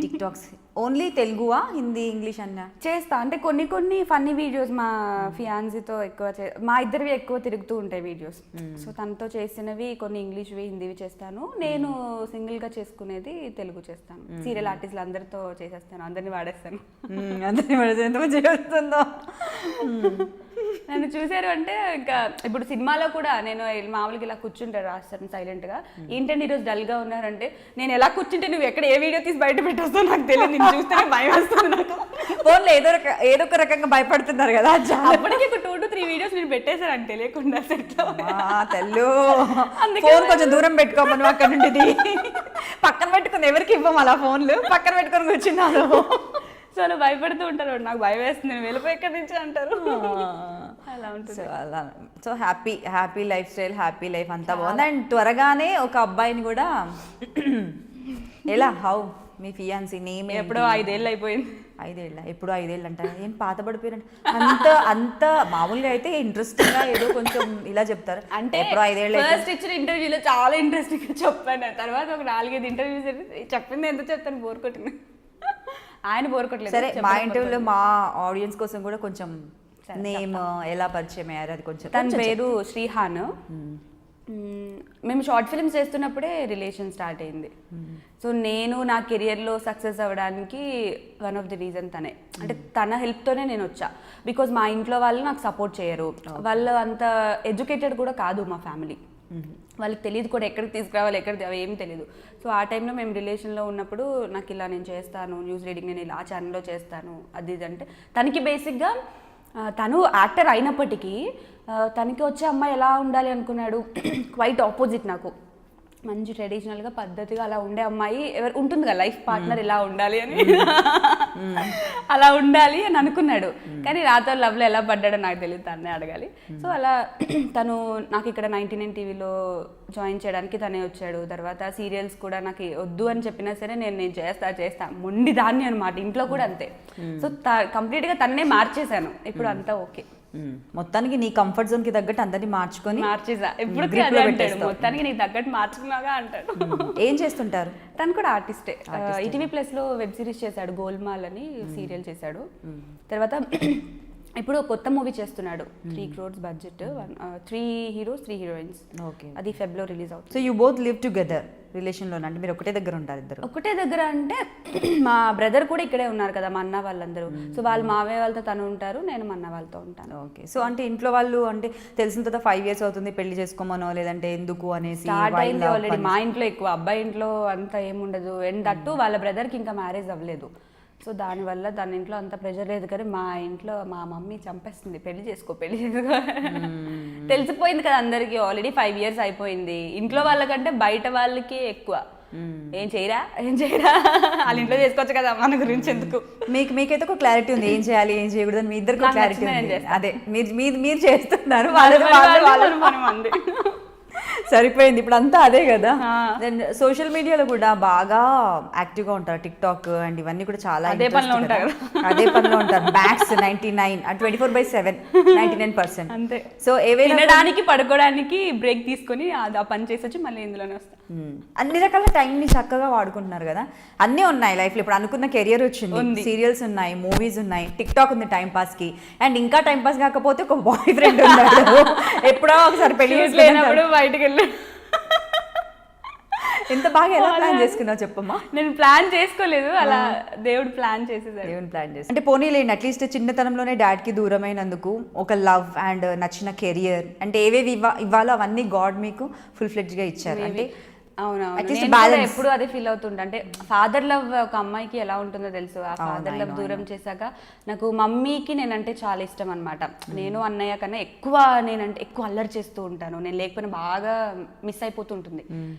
టిక్టాక్స్ ఓన్లీ తెలుగువా, హిందీ, ఇంగ్లీష్ అన్నా చేస్తా. అంటే కొన్ని ఫన్నీ వీడియోస్ మా ఫియాన్సీతో ఎక్కువ మా ఇద్దరివి ఎక్కువ తిరుగుతూ ఉంటాయి వీడియోస్. సో తనతో చేసినవి కొన్ని ఇంగ్లీష్వి, హిందీవి చేస్తాను. నేను సింగిల్గా చేసుకునేది తెలుగు చేస్తాను. సీరియల్ ఆర్టిస్టులు అందరితో చేసేస్తాను, అందరినీ వాడేస్తాను. ఎంతమంది చేస్తుందో నన్ను చూసారు అంటే ఇంకా ఇప్పుడు సినిమాలో కూడా నేను మామూలుగా ఇలా కూర్చుంటాను, రాస్తాను సైలెంట్గా. ఏంటంటే ఈరోజు డల్గా ఉన్నారంటే నేను ఎలా కూర్చుంటే నువ్వు ఎక్కడ ఏ వీడియో తీసి బయట పెట్టేస్తావు నాకు తెలియదు, నేను చూస్తేనే భయం వేస్తుంది నాకు. ఫోన్లో ఏదో ఒక రకంగా భయపడుతున్నారు కదా. అప్పటికి ఒక 2 to 3 వీడియోస్ నేను పెట్టేశాను అని తెలియకుండా సెట్లో. తెల్లు ఫోన్ కొంచెం దూరం పెట్టుకోమని అక్కడ నుండి పక్కన పెట్టుకుని ఎవరికి ఇవ్వము అలా ఫోన్లు, పక్కన పెట్టుకొని కూర్చున్నాను. సో అలా భయపడుతూ ఉంటారు, నాకు భయం వేస్తుంది నేను వెళ్ళిపోయి ఎక్కడి నుంచి అంటారు. అలా ఉంటుంది. So happy life style, happy life అంతా బాగుంది. అండ్ త్వరగానే ఒక అబ్బాయిని కూడా ఎలా మీ ఫియాన్సీ నేమ్ ఎప్పుడో 5 ఏళ్ళు అయిపోయింది. 5 ఏళ్ళ? ఎప్పుడో 5 ఏళ్ళు అంట, ఏం పాత పడిపోయారంట. అంత మామూలుగా అయితే ఇంట్రెస్టింగ్ గా ఏదో కొంచెం ఇలా చెప్తారు. అంటే ఎప్పుడో 5 ఏళ్ళు ఫస్ట్ ఇచ్చిన ఇంటర్వ్యూలో చాలా ఇంట్రెస్టింగ్ గా చెప్పాను, తర్వాత ఒక 4-5 ఇంటర్వ్యూస్ చెప్పింది ఎంత చెప్తాను, బోర్ కొట్టింది. ఆయన బోరుకోవట్లేదు. సరే, మా ఇంటర్వ్యూలో మా ఆడియన్స్ కోసం కూడా కొంచెం నేమ్ ఎలా పరిచయం అయ్యారు అది కొంచెం. తన పేరు శ్రీహాన్. మేము షార్ట్ ఫిల్మ్స్ చేస్తున్నప్పుడే రిలేషన్ స్టార్ట్ అయింది. సో నేను నా కెరియర్లో సక్సెస్ అవ్వడానికి వన్ ఆఫ్ ది రీజన్ తనే. అంటే తన హెల్ప్తోనే నేను వచ్చా. బికాజ్ మా ఇంట్లో వాళ్ళు నాకు సపోర్ట్ చేయరు. వాళ్ళు అంత ఎడ్యుకేటెడ్ కూడా కాదు మా ఫ్యామిలీ. వాళ్ళకి తెలియదు కూడా ఎక్కడికి తీసుకురావాలి, అవి ఏం తెలియదు. సో ఆ టైంలో మేము రిలేషన్లో ఉన్నప్పుడు నాకు ఇలా నేను చేస్తాను, న్యూస్ రీడింగ్ నేను ఇలా ఛానల్లో చేస్తాను అది ఇది అంటే, తనకి బేసిక్గా తను యాక్టర్ అయినప్పటికీ తనకి వచ్చే అమ్మాయి ఎలా ఉండాలి అనుకున్నాడు, క్వైట్ ఆపోజిట్ నాకు. మంచి ట్రెడిషనల్గా పద్ధతిగా అలా ఉండే అమ్మాయి ఉంటుంది కదా, లైఫ్ పార్ట్నర్ ఇలా ఉండాలి అని అలా ఉండాలి అని అనుకున్నాడు. కానీ నాతో లవ్లో ఎలా పడ్డాడో నాకు తెలియదు, తన్నే అడగాలి. సో అలా తను నాకు ఇక్కడ 99 టీవీలో జాయిన్ చేయడానికి తనే వచ్చాడు. తర్వాత సీరియల్స్ కూడా నాకు వద్దు అని చెప్పినా సరే నేను చేస్తా మొండి దాన్ని అనమాట. ఇంట్లో కూడా అంతే. సో కంప్లీట్గా తన్నే మార్చేశాను. ఇప్పుడు అంతా ఓకే. మొత్తానికి నీ కంఫర్ట్ జోన్ కి తగ్గట్టు అందరినీ మార్చేసా. ఇప్పుడు మొత్తానికి నీకు తగ్గట్టు మార్చుకున్నాగా అంటాడు. ఏం చేస్తుంటారు? తను కూడా ఆర్టిస్టే. ఈటీవీ ప్లస్ లో వెబ్ సిరీస్ చేశాడు, గోల్మాల్ అని సీరియల్ చేశాడు. తర్వాత ఇప్పుడు కొత్త మూవీ చేస్తున్నాడు, 3 crores బడ్జెట్, 3 heroes 3 heroines. అది ఫెబ్లో రిలీజ్ అవుతుంది. So you both live together relation లో? అంటే మీరు ఒకటే దగ్గర ఉంటారు ఇద్దరు? ఒకటే దగ్గర అంటే మా బ్రదర్ కూడా ఇక్కడే ఉన్నారు కదా, మా అన్న వాళ్ళందరూ. సో వాళ్ళు మావయ్య వాళ్ళతో తను ఉంటారు, నేను మా అన్న వాళ్ళతో ఉంటాను. ఓకే. సో అంటే ఇంట్లో వాళ్ళు అంటే తెలిసిన తర్వాత 5 years అవుతుంది పెళ్లి చేసుకోమనో లేదంటే ఎందుకు అనేసి స్టార్ట్ అయింది ఆల్రెడీ. మా ఇంట్లో ఎక్కువ, అబ్బాయి ఇంట్లో అంత ఏముండదు. అండ్ దట్టు వాళ్ళ బ్రదర్కి ఇంకా మ్యారేజ్ అవ్వలేదు. సో దానివల్ల తన ఇంట్లో అంత ప్రెషర్ లేదు. కానీ మా ఇంట్లో మా మమ్మీ చంపేస్తుంది, పెళ్లి చేసుకో తెలిసిపోయింది కదా అందరికి. ఆల్రెడీ 5 years అయిపోయింది. ఇంట్లో వాళ్ళకంటే బయట వాళ్ళకి ఎక్కువ. ఏం చేయరా వాళ్ళ ఇంట్లో చేసుకోవచ్చు కదా, మన గురించి ఎందుకు. మీకైతే ఒక క్లారిటీ ఉంది ఏం చేయాలి ఏం చేయకూడదు అని. మీ ఇద్దరికి క్లారిటీ ఉంది. అదే మీరు చేస్తున్నారు, మంది సరిపోయింది. ఇప్పుడు అంతా అదే కదా. సోషల్ మీడియాలో కూడా బాగా యాక్టివ్ గా ఉంటారు, టిక్ టాక్ అండ్ ఇవన్నీ కూడా చాలా అదే పనిలో ఉంటారు. బ్యాక్స్ 99 24/7 99%. అంతే. సో ఏవైనా తినడానికి పడుకోవడానికి బ్రేక్ తీసుకొని ఆ పని చేసొచ్చి మళ్ళీ ఇందులోనే వస్తాం. అన్ని రకాల టైం ని చక్కగా వాడుకుంటున్నారు కదా. అన్నీ ఉన్నాయి లైఫ్ లో. ఇప్పుడు అనుకున్న కెరియర్ వచ్చింది, సీరియల్స్ ఉన్నాయి, మూవీస్ ఉన్నాయి, టిక్ టాక్ ఉంది టైం పాస్ కి. అండ్ ఇంకా టైం పాస్ కాకపోతే ఒక బాయ్ ఫ్రెండ్ ఉన్నాడు, ఎప్పుడో ఒకసారి పెళ్లి లేనప్పుడు బయటకు వెళ్ళి. ఎంత బాగా ఎలా ప్లాన్ చేసుకున్నావు చెప్పమ్మా? నేను ప్లాన్ చేసుకోలేదు, అలా దేవుడు ప్లాన్ చేసేసాడు. అంటే పోనీలేండి, అట్లీస్ట్ చిన్నతనంలోనే డాడ్ కి దూరమైనందుకు ఒక లవ్ అండ్ నచ్చిన కెరియర్ అంటే ఏవేవి ఇవ్వాలో అవన్నీ గాడ్ మీకు ఫుల్ ఫ్లెడ్జ్ గా ఇచ్చారు. అంటే అవునవును, ఎప్పుడు అదే ఫీల్ అవుతుంటా. అంటే ఫాదర్ లవ్ ఒక అమ్మాయికి ఎలా ఉంటుందో తెలుసు. ఆ ఫాదర్ లవ్ దూరం చేశాక నాకు మమ్మీకి నేనంటే చాలా ఇష్టం అనమాట. నేను అన్నయ్య కన్నా నేనంటే ఎక్కువ అల్లరి చేస్తూ ఉంటాను. నేను లేకపోయినా బాగా మిస్ అయిపోతూ ఉంటుంది.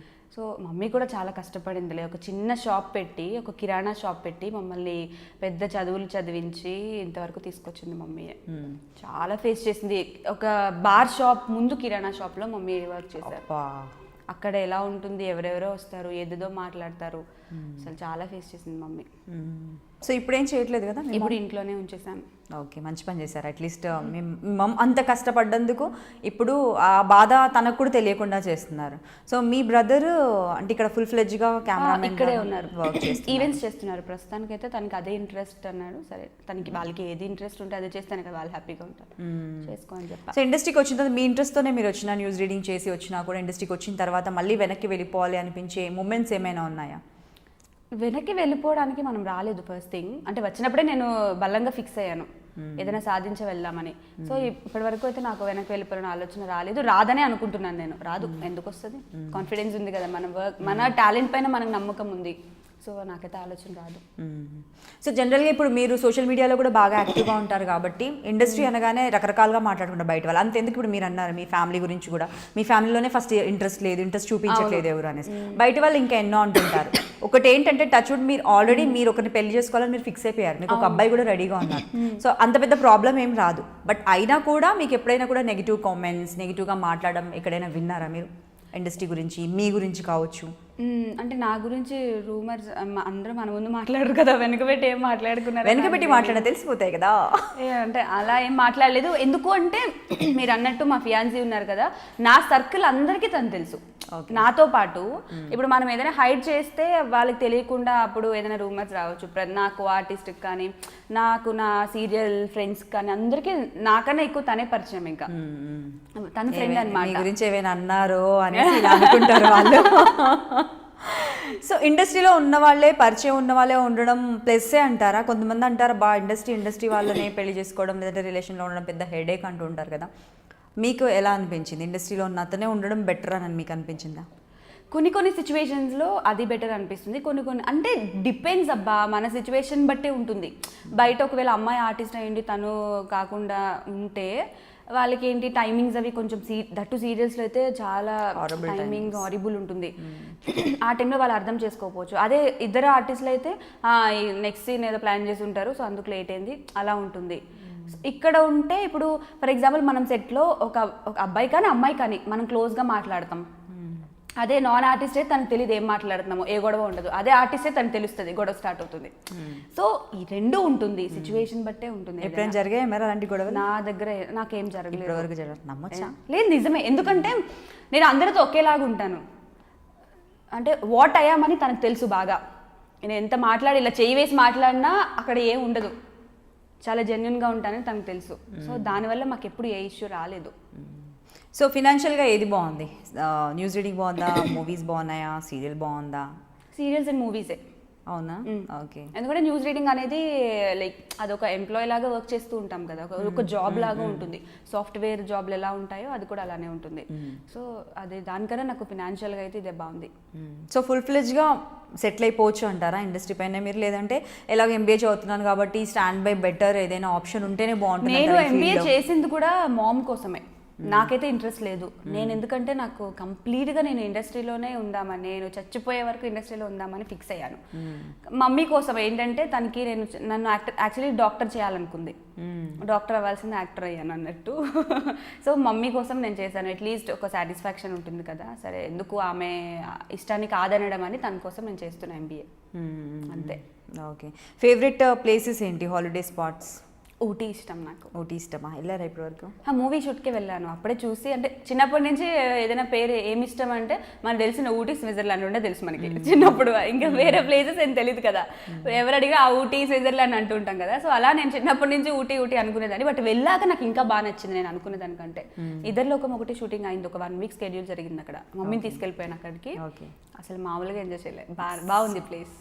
సో మమ్మీ కూడా చాలా కష్టపడిందిలే. ఒక చిన్న షాప్ పెట్టి, ఒక కిరాణా షాప్ పెట్టి మమ్మల్ని పెద్ద చదువులు చదివించి ఇంతవరకు తీసుకొచ్చింది మమ్మీ. చాలా ఫేస్ చేసింది. ఒక బార్ షాప్ ముందు కిరాణా షాప్లో మమ్మీ వర్క్ చేశారు. అక్కడ ఎలా ఉంటుంది, ఎవరెవరో వస్తారు, ఏదేదో మాట్లాడతారు. అసలు చాలా ఫేస్ చేసింది మమ్మీ. సో ఇప్పుడు ఏం చేయట్లేదు కదా? ఇప్పుడు ఇంట్లోనే ఉంచేసాను. ఓకే, మంచి పని చేశారు. అట్లీస్ట్ అంత కష్టపడ్డందుకు ఇప్పుడు ఆ బాధ తనకు కూడా తెలియకుండా చేస్తున్నారు. సో మీ బ్రదర్ అంటే ఇక్కడ ఫుల్ ఫ్లెడ్జ్ గా కెమెరామెన్ ఇక్కడే ఉన్నారు, ఈవెంట్స్ చేస్తున్నారు. ప్రస్తుతానికి అయితే తనకి అదే ఇంట్రెస్ట్ అన్నాడు. సరే, వాళ్ళకి ఏది ఇంట్రెస్ట్ ఉంటే అదే చేస్తాను కదా, వాళ్ళు హ్యాపీగా ఉంటారు, చేసుకో అని చెప్పి. సో ఇండస్ట్రీకి వచ్చిన తర్వాత మీ ఇంట్రెస్ట్ తోనే మీరు వచ్చిన న్యూస్ రీడింగ్ చేసి వచ్చినా కూడా ఇండస్ట్రీకి వచ్చిన తర్వాత మళ్ళీ వెనక్కి వెళ్ళిపోవాలి అనిపించే మూమెంట్స్ ఏమైనా ఉన్నాయా? వెనక్కి వెళ్ళిపోవడానికి మనం రాలేదు. ఫస్ట్ థింగ్ అంటే వచ్చినప్పుడే నేను బలంగా ఫిక్స్ అయ్యాను ఏదైనా సాధించి వెళ్దామని. సో ఇప్పటి వరకు అయితే నాకు వెనక్కి వెళ్ళిపోయిన ఆలోచన రాలేదు. రాదనే అనుకుంటున్నాను నేను. రాదు, ఎందుకు వస్తుంది? కాన్ఫిడెన్స్ ఉంది కదా, మన వర్క్, మన టాలెంట్ పైన మనకు నమ్మకం ఉంది. సో నాకైతే ఆలోచన రాదు. సో జనరల్గా ఇప్పుడు మీరు సోషల్ మీడియాలో కూడా బాగా యాక్టివ్గా ఉంటారు కాబట్టి ఇండస్ట్రీ అనగానే రకరకాలుగా మాట్లాడుకుంటారు బయట వాళ్ళు. అంతెందుకు ఇప్పుడు మీరు అన్నారు మీ ఫ్యామిలీ గురించి కూడా, మీ ఫ్యామిలీలోనే ఫస్ట్ ఇంట్రెస్ట్ చూపించట్లేదు ఎవరు అనేసి. బయట వాళ్ళు ఇంకా ఎన్నో అంటుంటారు. ఒకటి ఏంటంటే టచ్ వుడ్, మీరు ఆల్రెడీ మీరు ఒకరిని పెళ్లి చేసుకోవాలని మీరు ఫిక్స్ అయిపోయారు, మీకు ఒక అబ్బాయి కూడా రెడీగా ఉన్నారు. సో అంత పెద్ద ప్రాబ్లం ఏం రాదు. బట్ అయినా కూడా మీకు ఎప్పుడైనా కూడా నెగిటివ్ కామెంట్స్, నెగిటివ్గా మాట్లాడడం ఎక్కడైనా విన్నారా మీరు? ఇండస్ట్రీ గురించి, మీ గురించి కావచ్చు. అంటే నా గురించి రూమర్స్ అందరూ మన ముందు మాట్లాడరు కదా, వెనక పెట్టి ఏం మాట్లాడుకున్నారు, వెనక పెట్టి మాట్లాడినా తెలిసిపోతాయి కదా. అంటే అలా ఏం మాట్లాడలేదు. ఎందుకు అంటే మీరు అన్నట్టు మా ఫియాన్సీ ఉన్నారు కదా, నా సర్కిల్ అందరికీ తను తెలుసు నాతో పాటు. ఇప్పుడు మనం ఏదైనా హైడ్ చేస్తే వాళ్ళకి తెలియకుండా అప్పుడు ఏదైనా రూమర్స్ రావచ్చు. నాకు ఆర్టిస్ట్కి కానీ నాకు నా సీరియల్ ఫ్రెండ్స్ కానీ అందరికీ నాకన్నా ఎక్కువ తనే పరిచయం. ఇంకా తన ఫ్రెండ్ అన్నమాట. గురించి ఏమైనా అన్నారో అనేసి ఇలా అనుకుంటారు వాళ్ళు. సో ఇండస్ట్రీలో ఉన్న వాళ్ళే పరిచయం ఉన్న వాళ్ళే ఉండడం ప్లస్సే అంటారా? కొంతమంది అంటారా ఇండస్ట్రీ వాళ్ళనే పెళ్లి చేసుకోవడం లేదంటే రిలేషన్లో ఉండడం పెద్ద హెడేక్ అంటూ ఉంటారు కదా. మీకు ఎలా అనిపించింది? ఇండస్ట్రీలో ఉన్న అతనే ఉండడం బెటర్ అని మీకు అనిపించిందా? కొన్ని సిచ్యువేషన్స్లో అది బెటర్ అనిపిస్తుంది, కొన్ని అంటే డిపెండ్స్ అబ్బా, మన సిచ్యువేషన్ బట్టే ఉంటుంది. బయట ఒకవేళ అమ్మాయి ఆర్టిస్ట్ అయ్యింది తను కాకుండా ఉంటే వాళ్ళకి ఏంటి టైమింగ్స్ అవి కొంచెం దట్టు సీరియల్స్లో అయితే చాలా టైమింగ్ హారిబుల్ ఉంటుంది. ఆ టైంలో వాళ్ళు అర్థం చేసుకోకపోవచ్చు. అదే ఇద్దరు ఆర్టిస్టులు అయితే నెక్స్ట్ సీన్ ఏదో ప్లాన్ చేసి ఉంటారు, సో అందుకు లేట్ అయింది అలా ఉంటుంది. ఇక్కడ ఉంటే ఇప్పుడు ఫర్ ఎగ్జాంపుల్ మనం సెట్లో ఒక అబ్బాయి కానీ అమ్మాయి కానీ మనం క్లోజ్గా మాట్లాడతాం. అదే నాన్ ఆర్టిస్ట్ అయితే తనకు తెలియదు ఏం మాట్లాడుతున్నామో, ఏ గొడవ ఉండదు. అదే ఆర్టిస్ట్ అయితే తనకు తెలుస్తుంది, గొడవ స్టార్ట్ అవుతుంది. సో ఈ రెండు ఉంటుంది, సిచ్యువేషన్ బట్టే ఉంటుంది. ఎప్పుడైనా జరిగాయి మరి అలాంటి గొడవ? నా దగ్గర నాకేం జరగలేదు. నమ్మచ్చా? లేదు, నిజమే. ఎందుకంటే నేను అందరితో ఒకేలాగా ఉంటాను. అంటే వాట్ అయ్యామని తనకు తెలుసు బాగా. నేను ఎంత మాట్లాడి ఇలా చేయి వేసి మాట్లాడినా అక్కడ ఏం ఉండదు, చాలా జెన్యున్గా ఉంటానని తనకు తెలుసు. సో దానివల్ల మాకు ఎప్పుడు ఏ ఇష్యూ రాలేదు. సో ఫినాన్షియల్గా ఏది బాగుంది? న్యూస్ రీడింగ్ బాగుందా, మూవీస్ బాగున్నాయా, సీరియల్ బాగుందా? సీరియల్స్ అండ్ మూవీసే. అవునా? ఓకే. ఎందుకంటే న్యూస్ రీడింగ్ అనేది లైక్ అదొక ఎంప్లాయ్ లాగా వర్క్ చేస్తూ ఉంటాం కదా, ఒక జాబ్ లాగా ఉంటుంది. సాఫ్ట్వేర్ జాబ్లు ఎలా ఉంటాయో అది కూడా అలానే ఉంటుంది. సో అది దానికన్నా నాకు ఫినాన్షియల్గా అయితే ఇదే బాగుంది. సో ఫుల్ ఫ్లెడ్జ్గా సెటిల్ అయిపోవచ్చు అంటారా ఇండస్ట్రీ పైన మీరు? లేదంటే ఎలాగ ఎంబీఏ చదువుతున్నాను కాబట్టి స్టాండ్ బై బెటర్ ఏదైనా ఆప్షన్ ఉంటేనే బాగుంటుంది? నేను ఎంబీఏ చేసింది కూడా మామ్ కోసమే, నాకైతే ఇంట్రెస్ట్ లేదు. నేను ఎందుకంటే నాకు కంప్లీట్గా నేను ఇండస్ట్రీలోనే ఉందామని, నేను చచ్చిపోయే వరకు ఇండస్ట్రీలో ఉందామని ఫిక్స్ అయ్యాను. మమ్మీ కోసం ఏంటంటే తనకి నన్ను యాక్చువల్లీ డాక్టర్ చేయాలనుకుంది, డాక్టర్ అవ్వాల్సింది యాక్టర్ అయ్యాను అన్నట్టు. సో మమ్మీ కోసం నేను చేశాను, అట్లీస్ట్ ఒక సాటిస్ఫాక్షన్ ఉంటుంది కదా. సరే ఎందుకు ఆమె ఇష్టాన్ని కాదనడం అని తన కోసం నేను చేస్తున్నా ఎంబీఏ, అంతే. ఓకే. ఫేవరెట్ ప్లేసెస్ ఏంటి? Holiday spots? ఊటీ ఇష్టం నాకు. ఊటీ ఇష్టమా? వెళ్ళారా ఇప్పటి వరకు? మూవీ షూట్కే వెళ్ళాను, అప్పుడే చూసి. అంటే చిన్నప్పటి నుంచి ఏదైనా పేరు ఏమి ఇష్టం అంటే మనకు తెలిసిన ఊటీ స్విట్జర్లాండ్ ఉండే తెలుసు మనకి చిన్నప్పుడు. ఇంకా వేరే ప్లేసెస్ ఏం తెలియదు కదా, ఎవరు అడిగా ఆ ఊటీ స్విట్జర్లాండ్ అంటుంటాం కదా. సో అలా నేను చిన్నప్పటి నుంచి ఊటీ అనుకునేదాన్ని. బట్ వెళ్ళాక నాకు ఇంకా బాగా నచ్చింది నేను అనుకునే దానికంటే. ఇద్దరిలో ఒకటి షూటింగ్ అయింది, ఒక 1 వీక్ స్కెడ్యూల్ జరిగింది అక్కడ. మమ్మీని తీసుకెళ్ళిపోయాను అక్కడికి. అసలు మామూలుగా ఎంజాయ్ చేయలేదు, బాగుంది ప్లేస్.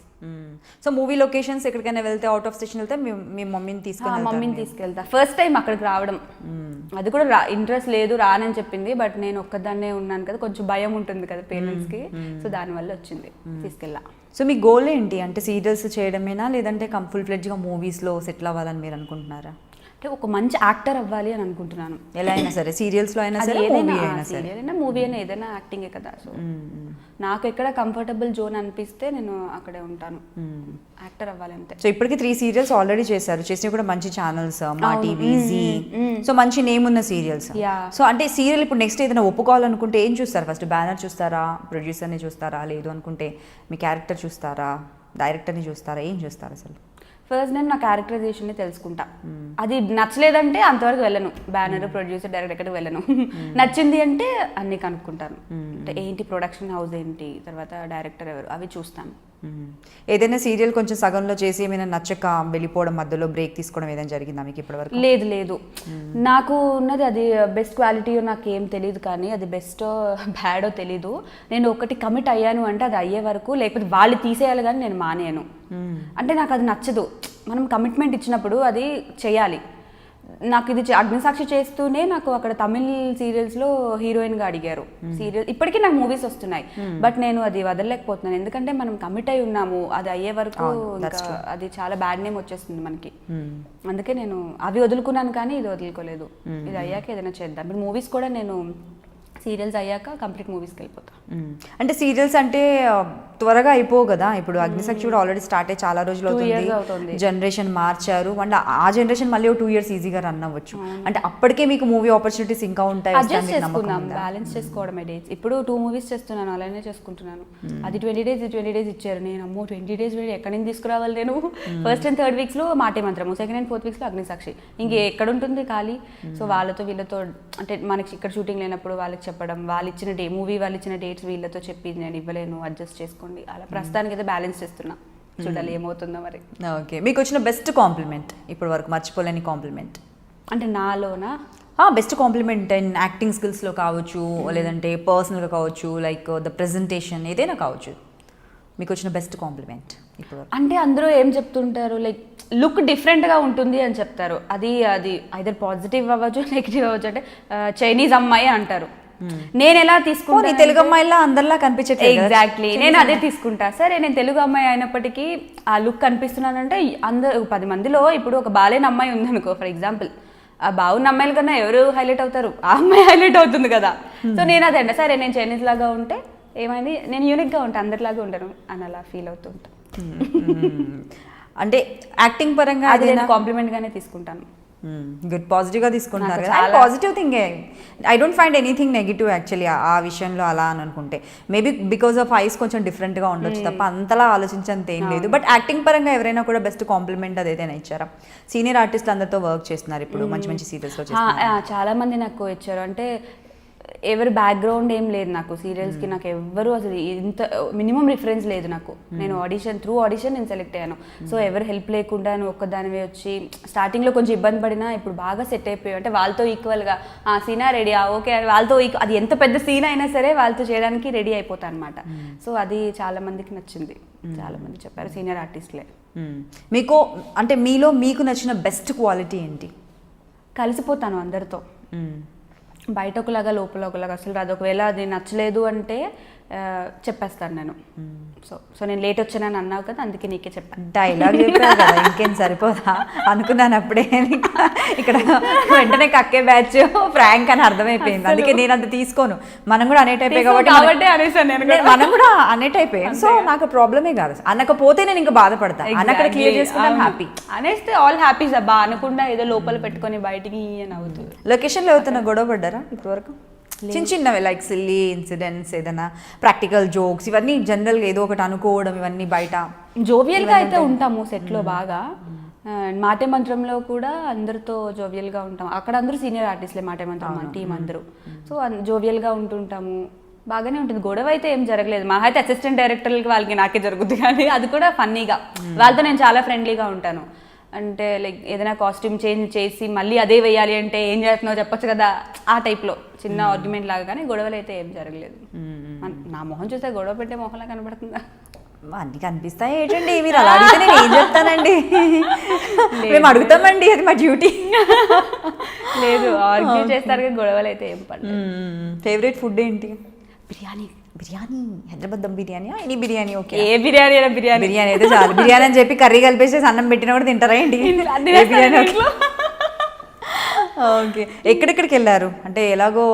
సో మూవీ లొకేషన్స్ ఎక్కడికైనా వెళ్తే, అవుట్ ఆఫ్ స్టేషన్ వెళ్తే మీ మమ్మీని తీసుకెళ్తా. ఫస్ట్ టైం అక్కడికి రావడం, అది కూడా ఇంట్రెస్ట్ లేదు, రానని చెప్పింది. బట్ నేను ఒక్కదాన్నే ఉన్నాను కదా, కొంచెం భయం ఉంటుంది కదా పేరెంట్స్కి. సో దానివల్ల వచ్చింది, తీసుకెళ్ళా. సో మీ గోల్ ఏంటి? అంటే సీరియల్స్ చేయడమేనా లేదంటే ఫుల్ ఫ్లెడ్జ్గా మూవీస్లో సెటిల్ అవ్వాలని మీరు అనుకుంటున్నారా? అంటే ఒక మంచి యాక్టర్ అవ్వాలి అని అనుకుంటున్నాను. ఎలా అయినా సరే, సీరియల్స్లో అయినా సరే, సీరియల్ అయినా మూవీ అయినా ఏదైనా యాక్టింగే కదా. సో నాకు ఎక్కడ కంఫర్టబుల్ జోన్ అనిపిస్తే నేను అక్కడే ఉంటాను, యాక్టర్ అవ్వాలి అంతే. సో ఇప్పటికి 3 సీరియల్స్ ఆల్రెడీ చేశారు, చేసినవి కూడా మంచి ఛానల్స్, మా టీవీ, జీ. సో మంచి నేమ్ ఉన్న సీరియల్స్. సో అంటే సీరియల్ ఇప్పుడు నెక్స్ట్ ఏదైనా ఒప్పుకోవాలనుకుంటే ఏం చూస్తారు? ఫస్ట్ బ్యానర్ చూస్తారా, ప్రొడ్యూసర్ని చూస్తారా, లేదు అనుకుంటే మీ క్యారెక్టర్ చూస్తారా, డైరెక్టర్ని చూస్తారా, ఏం చూస్తారు అసలు? ఫస్ట్ నేను నా క్యారెక్టరైజేషన్ని తెలుసుకుంటా. అది నచ్చలేదంటే అంతవరకు వెళ్ళను, బ్యానర్, ప్రొడ్యూసర్, డైరెక్టర్ ఎక్కడికి వెళ్ళను. నచ్చింది అంటే అన్ని కనుక్కుంటాను. అంటే ఏంటి ప్రొడక్షన్ హౌస్ ఏంటి, తర్వాత డైరెక్టర్ ఎవరు, అవి చూస్తాను. ఏదైనా సీరియల్ కొంచెం సగంలో చేసి ఏమైనా నచ్చక వెళ్ళిపోవడం, మధ్యలో బ్రేక్ తీసుకోవడం ఏదైనా జరిగిందా మీకు ఇప్పటివరకు? లేదు. నాకు ఉన్నది అది బెస్ట్ క్వాలిటీ నాకు ఏం తెలియదు, కానీ అది బెస్టో బ్యాడో తెలీదు. నేను ఒకటి కమిట్ అయ్యాను అంటే అది అయ్యే వరకు, లేకపోతే వాళ్ళు తీసేయాలి కానీ నేను మానేయను. అంటే నాకు అది నచ్చదు. మనం కమిట్మెంట్ ఇచ్చినప్పుడు అది చేయాలి. నాకు ఇది అగ్నిసాక్షి చేస్తూనే నాకు అక్కడ తమిళ్ సీరియల్స్లో హీరోయిన్గా అడిగారు. సీరియల్ ఇప్పటికీ నాకు మూవీస్ వస్తున్నాయి, బట్ నేను అది వదలలేకపోతున్నాను. ఎందుకంటే మనం కమిట్ అయి ఉన్నాము, అది అయ్యే వరకు అది చాలా బ్యాడ్ నేమ్ వచ్చేస్తుంది మనకి. అందుకే నేను అవి వదులుకున్నాను, కానీ ఇది వదులుకోలేదు. ఇది అయ్యాక ఏదైనా చేద్దాం. ఇప్పుడు మూవీస్ కూడా నేను సీరియల్స్ అయ్యాక కంప్లీట్ మూవీస్కి వెళ్ళిపోతా. అంటే సీరియల్స్ అంటే త్వరగా అయిపోవు కదా. ఇప్పుడు అగ్నిసాక్షి కూడా ఆల్రెడీ స్టార్ట్ అయ్యి చాలా రోజులు అవుతుంది, జనరేషన్ మార్చారు. అంటే ఆ జనరేషన్ మళ్ళీ 2 years ఈజీగా రన్ అవ్వచ్చు. అంటే అప్పటికే మీకు మూవీ ఆపర్చునిటీస్ ఇంకా ఉంటాయి, అడ్జస్ట్ చేసుకున్నాం, బ్యాలెన్స్ చేసుకోవడమే డేట్స్. ఇప్పుడు 2 movies చేస్తున్నాను, అలానే చేసుకుంటున్నాను. అది 20 days 20 days ఇచ్చారు. నేను అమ్మో 20 days ఎక్కడి నుంచి తీసుకురావాలి నేను. ఫస్ట్ అండ్ థర్డ్ వీక్స్లో మాటే మంత్రము, సెకండ్ అండ్ ఫోర్త్ వీక్స్లో అగ్నిసాక్షి. ఇంక ఎక్కడ ఉంటుంది ఖాళీ. సో వాళ్ళతో వీళ్ళతో అంటే మనకి ఇక్కడ షూటింగ్ లేనప్పుడు వాళ్ళకి చెప్పడం, వాళ్ళు ఇచ్చిన మూవీ వాళ్ళు ఇచ్చిన డేట్స్ వీళ్ళతో చెప్పి నేను ఇవ్వలేను, అడ్జస్ట్ చేసుకోండి, అలా ప్రస్తుతానికి అయితే బ్యాలెన్స్ చేస్తున్నా. చూడాలి ఏమవుతుందో మరి. ఓకే, మీకు వచ్చిన బెస్ట్ కాంప్లిమెంట్ ఇప్పటి వరకు మర్చిపోలేని కాంప్లిమెంట్ అంటే నాలోనా? బెస్ట్ కాంప్లిమెంట్ అండ్ యాక్టింగ్ స్కిల్స్లో కావచ్చు, లేదంటే పర్సనల్గా కావచ్చు, లైక్ ద ప్రెజెంటేషన్, ఏదైనా కావచ్చు. మీకు వచ్చిన బెస్ట్ కాంప్లిమెంట్ ఇప్పుడు? అంటే అందరూ ఏం చెప్తుంటారు, లైక్ లుక్ డిఫరెంట్గా ఉంటుంది అని చెప్తారు. అది ఐదర్ పాజిటివ్ అవ్వచ్చు, నెగిటివ్ అవ్వచ్చు. అంటే చైనీస్ అమ్మాయి అంటారు. నేను ఎలా తీసుకుంటా, తెలుగు అమ్మాయిలా అందరిలా కనిపించట్లేదు. ఎగ్జాక్ట్లీ, నేను అదే తీసుకుంటా. సరే నేను తెలుగు అమ్మాయి అయినప్పటికీ ఆ లుక్ కనిపిస్తున్నానంటే అందరు 10 మందిలో ఇప్పుడు ఒక బాలేని అమ్మాయి ఉందనుకో ఫర్ ఎగ్జాంపుల్, ఆ బాగున్న అమ్మాయిల కన్నా ఎవరు హైలైట్ అవుతారు, ఆ అమ్మాయి హైలైట్ అవుతుంది కదా. సో నేను అదే అంటే సరే నేను చైనీస్ లాగా ఉంటే ఏమైంది, నేను యూనిక్గా ఉంటాను, అందరిలాగా ఉంటాను అని అలా ఫీల్ అవుతుంటా. అంటే యాక్టింగ్ పరంగా అది నేను కాంప్లిమెంట్గానే తీసుకుంటాను. గుడ్, పాజిటివ్గా తీసుకుంటున్నారు కదా. Positive thing, I don't find anything negative actually ఆ విషయంలో అలా అని అనుకుంటే. మేబీ బికాస్ ఆఫ్ ఐస్ కొంచెం డిఫరెంట్గా ఉండొచ్చు తప్ప అంతలా ఆలోచించేంత ఏం లేదు. బట్ యాక్టింగ్ పరంగా ఎవరైనా కూడా బెస్ట్ కాంప్లిమెంట్ అదైతేనే ఇచ్చారా? సీనియర్ ఆర్టిస్టులు అందరితో వర్క్ చేస్తున్నారు ఇప్పుడు, మంచి మంచి సీరియల్స్లో చేస్తున్నారు. చాలా మంది నాకు ఇచ్చారు. అంటే ఎవరి బ్యాక్గ్రౌండ్ ఏం లేదు నాకు సీరియల్స్కి, నాకు ఎవ్వరు అసలు ఇంత మినిమం రిఫరెన్స్ లేదు నాకు. నేను త్రూ ఆడిషన్ నేను సెలెక్ట్ అయ్యాను. సో ఎవరు హెల్ప్ లేకుండా నువ్వు ఒక్కదానివే వచ్చి స్టార్టింగ్లో కొంచెం ఇబ్బంది పడినా ఇప్పుడు బాగా సెట్ అయిపోయావు. అంటే వాళ్ళతో ఈక్వల్గా సీనా రెడీ, ఓకే వాళ్ళతో అది ఎంత పెద్ద సీన్ అయినా సరే వాళ్ళతో చేయడానికి రెడీ అయిపోతాను అనమాట. సో అది చాలా మందికి నచ్చింది, చాలా మంది చెప్పారు సీనియర్ ఆర్టిస్ట్లే. మీకు అంటే మీలో మీకు నచ్చిన బెస్ట్ క్వాలిటీ ఏంటి? కలిసిపోతాను అందరితో, బయట ఒకలాగా లోపల ఒకలాగా అసలు రాదు. ఒకవేళ అది నచ్చలేదు అంటే చెప్పేస్తాను నేను. సో నేను లేట్ వచ్చానని అన్నావు కదా, అందుకే నీకే చెప్పాను. డైలాగ్ చెప్పావు కదా, ఇంకేం సరిపోదా అనుకున్నాను అప్పుడే. ఇక్కడ వెంటనే కక్కే బ్యాచ్ ఫ్రాంక్ అని అర్థమైపోయింది, అందుకే నేను అంత తీసుకోను. మనం కూడా అనే టైపే కాబట్టి అనేసాను, మనం కూడా అనే టైపే. సో నాకు ప్రాబ్లమే కాదు, అనకపోతే నేను ఇంకా బాధపడతా. అన్నక్కడ క్లియర్ చేసుకున్నాను, హ్యాపీ అనేస్తే ఆల్ హ్యాపీ సబ్బా అనకుండా ఏదో లోపల పెట్టుకొని బయటికి అని అవుతుంది. లొకేషన్లో అవుతున్న గొడవ పడ్డారా ఇప్పటి వరకు? చిన్న చిన్నవి లైక్ సిల్లీ ఇన్సిడెంట్స్, ఏదైనా ప్రాక్టికల్ జోక్స్, ఇవన్నీ జనరల్గా ఏదో ఒకటి అనుకోవడం, ఇవన్నీ బయట జోవియల్గా అయితే ఉంటాము సెట్లో బాగా. మాటే మంత్రంలో కూడా అందరితో జోవియల్గా ఉంటాం. అక్కడ అందరూ సీనియర్ ఆర్టిస్ట్లే మాటే మంత్రం టీం అందరూ. సో జోవియల్గా ఉంటుంటాము, బాగానే ఉంటుంది. గొడవ అయితే ఏం జరగలేదు. మా అయితే అసిస్టెంట్ డైరెక్టర్లకి వాళ్ళకి నాకే జరుగుతుంది, కానీ అది కూడా ఫన్నీగా. వాళ్ళతో నేను చాలా ఫ్రెండ్లీగా ఉంటాను. అంటే లైక్ ఏదైనా కాస్ట్యూమ్ చేంజ్ చేసి మళ్ళీ అదే వేయాలి అంటే ఏం చేస్తున్నావు చెప్పొచ్చు కదా, ఆ టైప్లో చిన్న ఆర్గ్యుమెంట్ లాగా. కానీ గొడవలు అయితే ఏం జరగలేదు. నా మొహం చూస్తే గొడవ పెట్టే మొహంలా కనబడుతుందా? అన్నీ కనిపిస్తాయి ఏంటండి, మీరు అలా అడిగితే నేను ఏం చెప్తానండి. మేము అడుగుతామండి, అది మా డ్యూటీ. లేదు, ఆర్గ్యూ చేస్తారు కానీ గొడవలు అయితే ఏం పడలేదు. ఫేవరెట్ ఫుడ్ ఏంటి? బిర్యానీ. Hyderabad dum biryani, any biryani okay? ఏ బిర్యానీ అయినా బిర్యానీ అయితే చాలు. బిర్యానీ అని చెప్పి కర్రీ కలిపేసి అన్నం పెట్టినా కూడా తింటారా ఏంటి? ఓకే, ఎక్కడెక్కడికి వెళ్ళారు? అంటే ఎలాగో